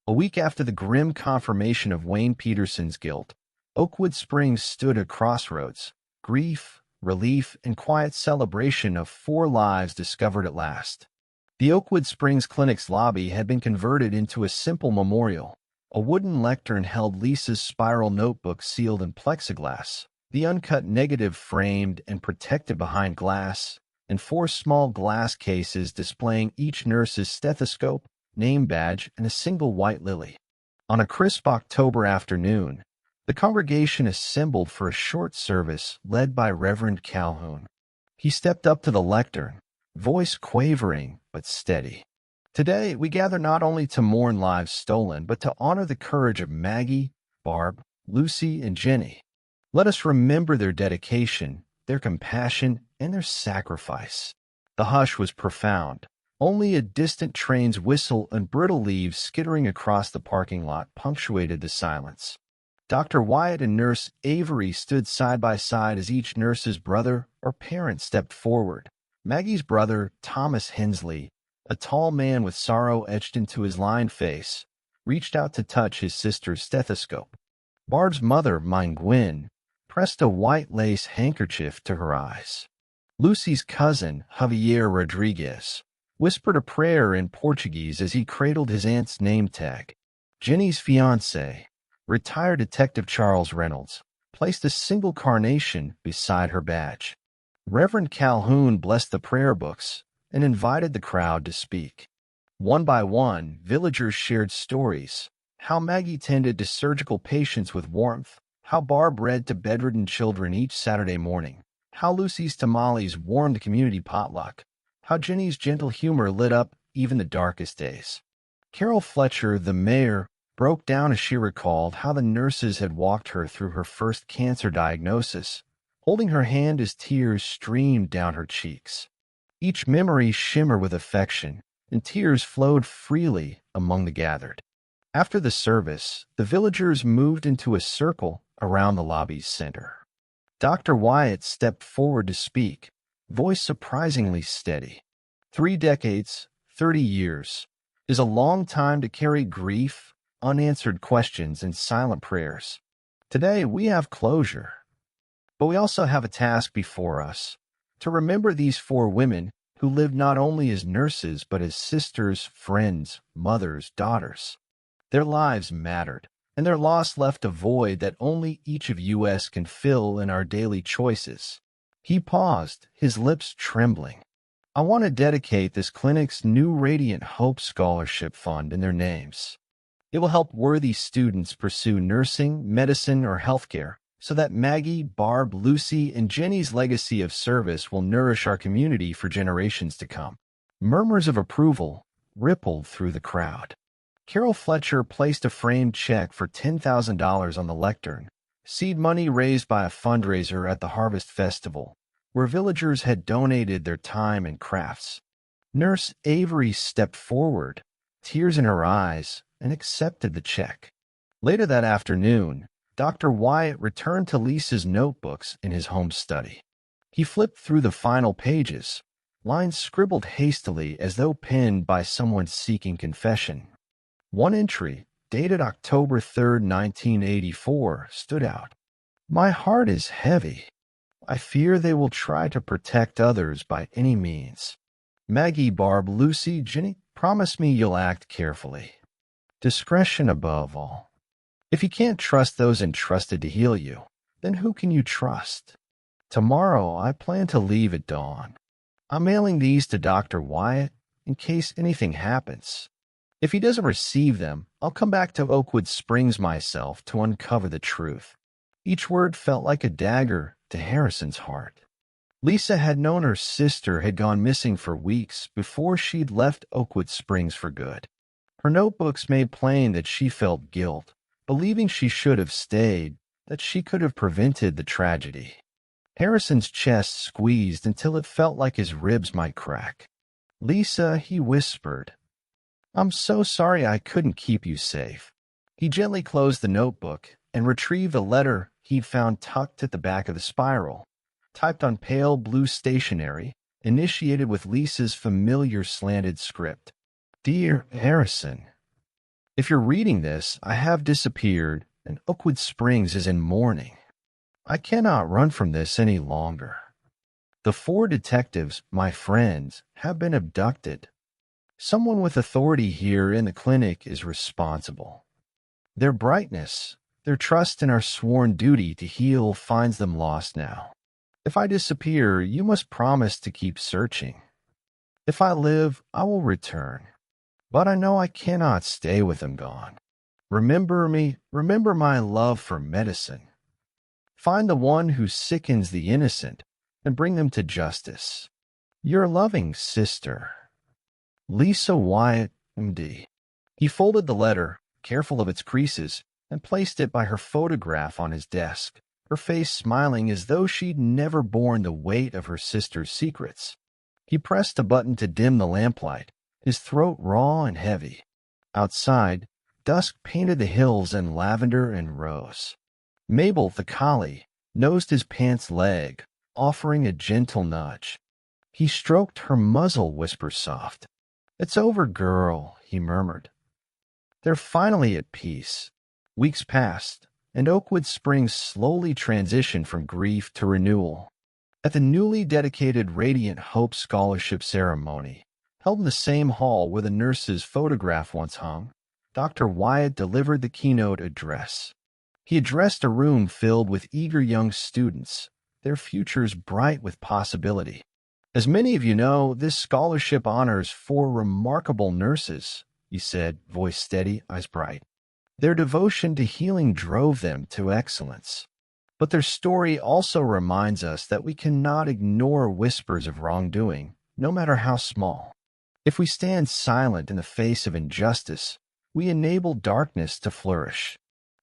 A week after the grim confirmation of Wayne Peterson's guilt, Oakwood Springs stood at crossroads, grief, relief, and quiet celebration of 4 lives discovered at last. The Oakwood Springs Clinic's lobby had been converted into a simple memorial. A wooden lectern held Lisa's spiral notebook sealed in plexiglass, the uncut negative framed and protected behind glass, and 4 small glass cases displaying each nurse's stethoscope, name badge, and a single white lily. On a crisp October afternoon, the congregation assembled for a short service led by Reverend Calhoun. He stepped up to the lectern, voice quavering but steady. "Today, we gather not only to mourn lives stolen, but to honor the courage of Maggie, Barb, Lucy, and Jenny. Let us remember their dedication, their compassion, and their sacrifice." The hush was profound. Only a distant train's whistle and brittle leaves skittering across the parking lot punctuated the silence. Dr. Wyatt and Nurse Avery stood side by side as each nurse's brother or parent stepped forward. Maggie's brother, Thomas Hensley, a tall man with sorrow etched into his lined face, reached out to touch his sister's stethoscope. Barb's mother, Mine Gwen, pressed a white lace handkerchief to her eyes. Lucy's cousin, Javier Rodriguez, whispered a prayer in Portuguese as he cradled his aunt's name tag. Jenny's fiancé, retired Detective Charles Reynolds, placed a single carnation beside her badge. Reverend Calhoun blessed the prayer books and invited the crowd to speak. One by one, villagers shared stories: how Maggie tended to surgical patients with warmth, how Barb read to bedridden children each Saturday morning, how Lucy's tamales warmed the community potluck, how Jenny's gentle humor lit up even the darkest days. Carol Fletcher, the mayor, broke down as she recalled how the nurses had walked her through her first cancer diagnosis, holding her hand as tears streamed down her cheeks. Each memory shimmered with affection, and tears flowed freely among the gathered. After the service, the villagers moved into a circle around the lobby's center. Dr. Wyatt stepped forward to speak, voice surprisingly steady. 3 decades, 30 years, is a long time to carry grief, unanswered questions, and silent prayers. Today, we have closure. But we also have a task before us, to remember these 4 women who lived not only as nurses but as sisters, friends, mothers, daughters. Their lives mattered, and their loss left a void that only each of us can fill in our daily choices. He paused, his lips trembling. "I want to dedicate this clinic's new Radiant Hope Scholarship Fund in their names. It will help worthy students pursue nursing, medicine, or healthcare, so that Maggie, Barb, Lucy, and Jenny's legacy of service will nourish our community for generations to come." Murmurs of approval rippled through the crowd. Carol Fletcher placed a framed check for $10,000 on the lectern, seed money raised by a fundraiser at the Harvest Festival, where villagers had donated their time and crafts. Nurse Avery stepped forward, tears in her eyes, and accepted the check. Later that afternoon, Dr. Wyatt returned to Lisa's notebooks in his home study. He flipped through the final pages, lines scribbled hastily as though penned by someone seeking confession. One entry, dated October 3, 1984, stood out. "My heart is heavy. I fear they will try to protect others by any means. Maggie, Barb, Lucy, Jenny, promise me you'll act carefully. Discretion above all. If you can't trust those entrusted to heal you, then who can you trust? Tomorrow I plan to leave at dawn. I'm mailing these to Dr. Wyatt in case anything happens. If he doesn't receive them, I'll come back to Oakwood Springs myself to uncover the truth." Each word felt like a dagger to Harrison's heart. Lisa had known her sister had gone missing for weeks before she'd left Oakwood Springs for good. Her notebooks made plain that she felt guilt, believing she should have stayed, that she could have prevented the tragedy. Harrison's chest squeezed until it felt like his ribs might crack. "Lisa," he whispered, "I'm so sorry I couldn't keep you safe." He gently closed the notebook and retrieved a letter he'd found tucked at the back of the spiral, typed on pale blue stationery, initiated with Lisa's familiar slanted script. "Dear Harrison, if you're reading this, I have disappeared, and Oakwood Springs is in mourning. I cannot run from this any longer. The 4 detectives, my friends, have been abducted. Someone with authority here in the clinic is responsible. Their brightness, their trust in our sworn duty to heal finds them lost now. If I disappear, you must promise to keep searching. If I live, I will return. But I know I cannot stay with them gone. Remember me, remember my love for medicine. Find the one who sickens the innocent and bring them to justice. Your loving sister, Lisa Wyatt, M.D." He folded the letter, careful of its creases, and placed it by her photograph on his desk, her face smiling as though she'd never borne the weight of her sister's secrets. He pressed a button to dim the lamplight, his throat raw and heavy. Outside, dusk painted the hills in lavender and rose. Mabel, the collie, nosed his pants leg, offering a gentle nudge. He stroked her muzzle, whisper soft. "It's over, girl," he murmured. They're finally at peace. Weeks passed, and Oakwood Springs slowly transitioned from grief to renewal. At the newly dedicated Radiant Hope Scholarship ceremony, held in the same hall where the nurse's photograph once hung, Dr. Wyatt delivered the keynote address. He addressed a room filled with eager young students, their futures bright with possibility. "As many of you know, this scholarship honors 4 remarkable nurses," he said, voice steady, eyes bright. "Their devotion to healing drove them to excellence. But their story also reminds us that we cannot ignore whispers of wrongdoing, no matter how small. If we stand silent in the face of injustice, we enable darkness to flourish.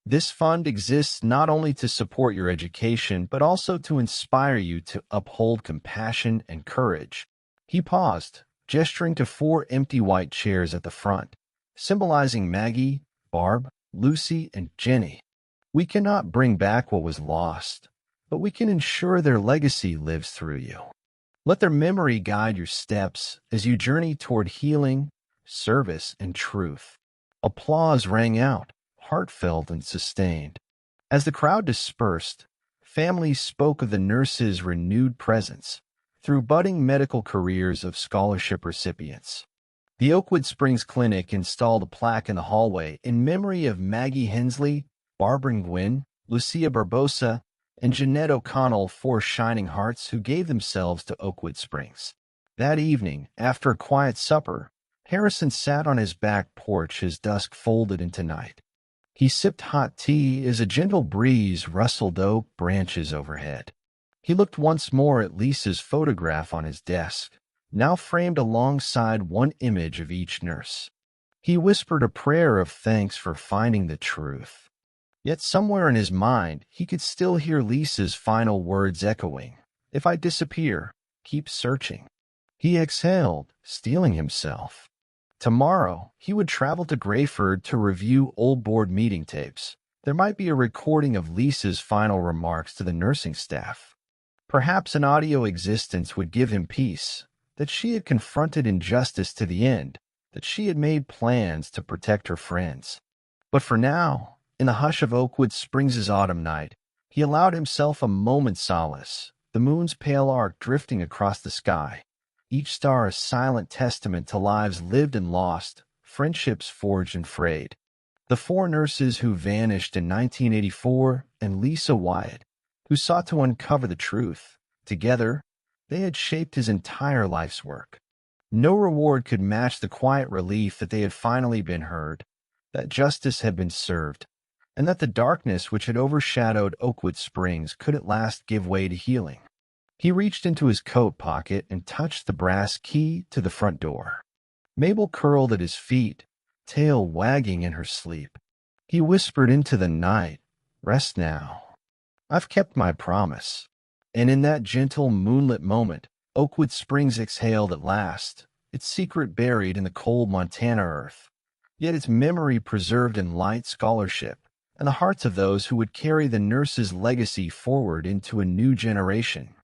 This fund exists not only to support your education, but also to inspire you to uphold compassion and courage." He paused, gesturing to 4 empty white chairs at the front, symbolizing Maggie, Barb, Lucy, and Jenny. "We cannot bring back what was lost, but we can ensure their legacy lives through you. Let their memory guide your steps as you journey toward healing, service, and truth." Applause rang out, heartfelt and sustained. As the crowd dispersed, families spoke of the nurses' renewed presence through budding medical careers of scholarship recipients. The Oakwood Springs Clinic installed a plaque in the hallway in memory of Maggie Hensley, Barbara Nguyen, Lucia Barbosa, and Jeanette O'Connell, 4 shining hearts who gave themselves to Oakwood Springs. That evening, after a quiet supper, Harrison sat on his back porch as dusk folded into night. He sipped hot tea as a gentle breeze rustled oak branches overhead. He looked once more at Lisa's photograph on his desk, now framed alongside one image of each nurse. He whispered a prayer of thanks for finding the truth. Yet somewhere in his mind, he could still hear Lisa's final words echoing, "If I disappear, keep searching." He exhaled, steeling himself. Tomorrow, he would travel to Grayford to review old board meeting tapes. There might be a recording of Lisa's final remarks to the nursing staff. Perhaps an audio existence would give him peace, that she had confronted injustice to the end, that she had made plans to protect her friends. But for now, in the hush of Oakwood Springs' autumn night, he allowed himself a moment's solace, the moon's pale arc drifting across the sky, each star a silent testament to lives lived and lost, friendships forged and frayed. The 4 nurses who vanished in 1984 and Lisa Wyatt, who sought to uncover the truth. Together, they had shaped his entire life's work. No reward could match the quiet relief that they had finally been heard, that justice had been served, and that the darkness which had overshadowed Oakwood Springs could at last give way to healing. He reached into his coat pocket and touched the brass key to the front door. Mabel curled at his feet, tail wagging in her sleep. He whispered into the night, "Rest now. I've kept my promise." And in that gentle moonlit moment, Oakwood Springs exhaled at last, its secret buried in the cold Montana earth, yet its memory preserved in light scholarship and the hearts of those who would carry the nurse's legacy forward into a new generation.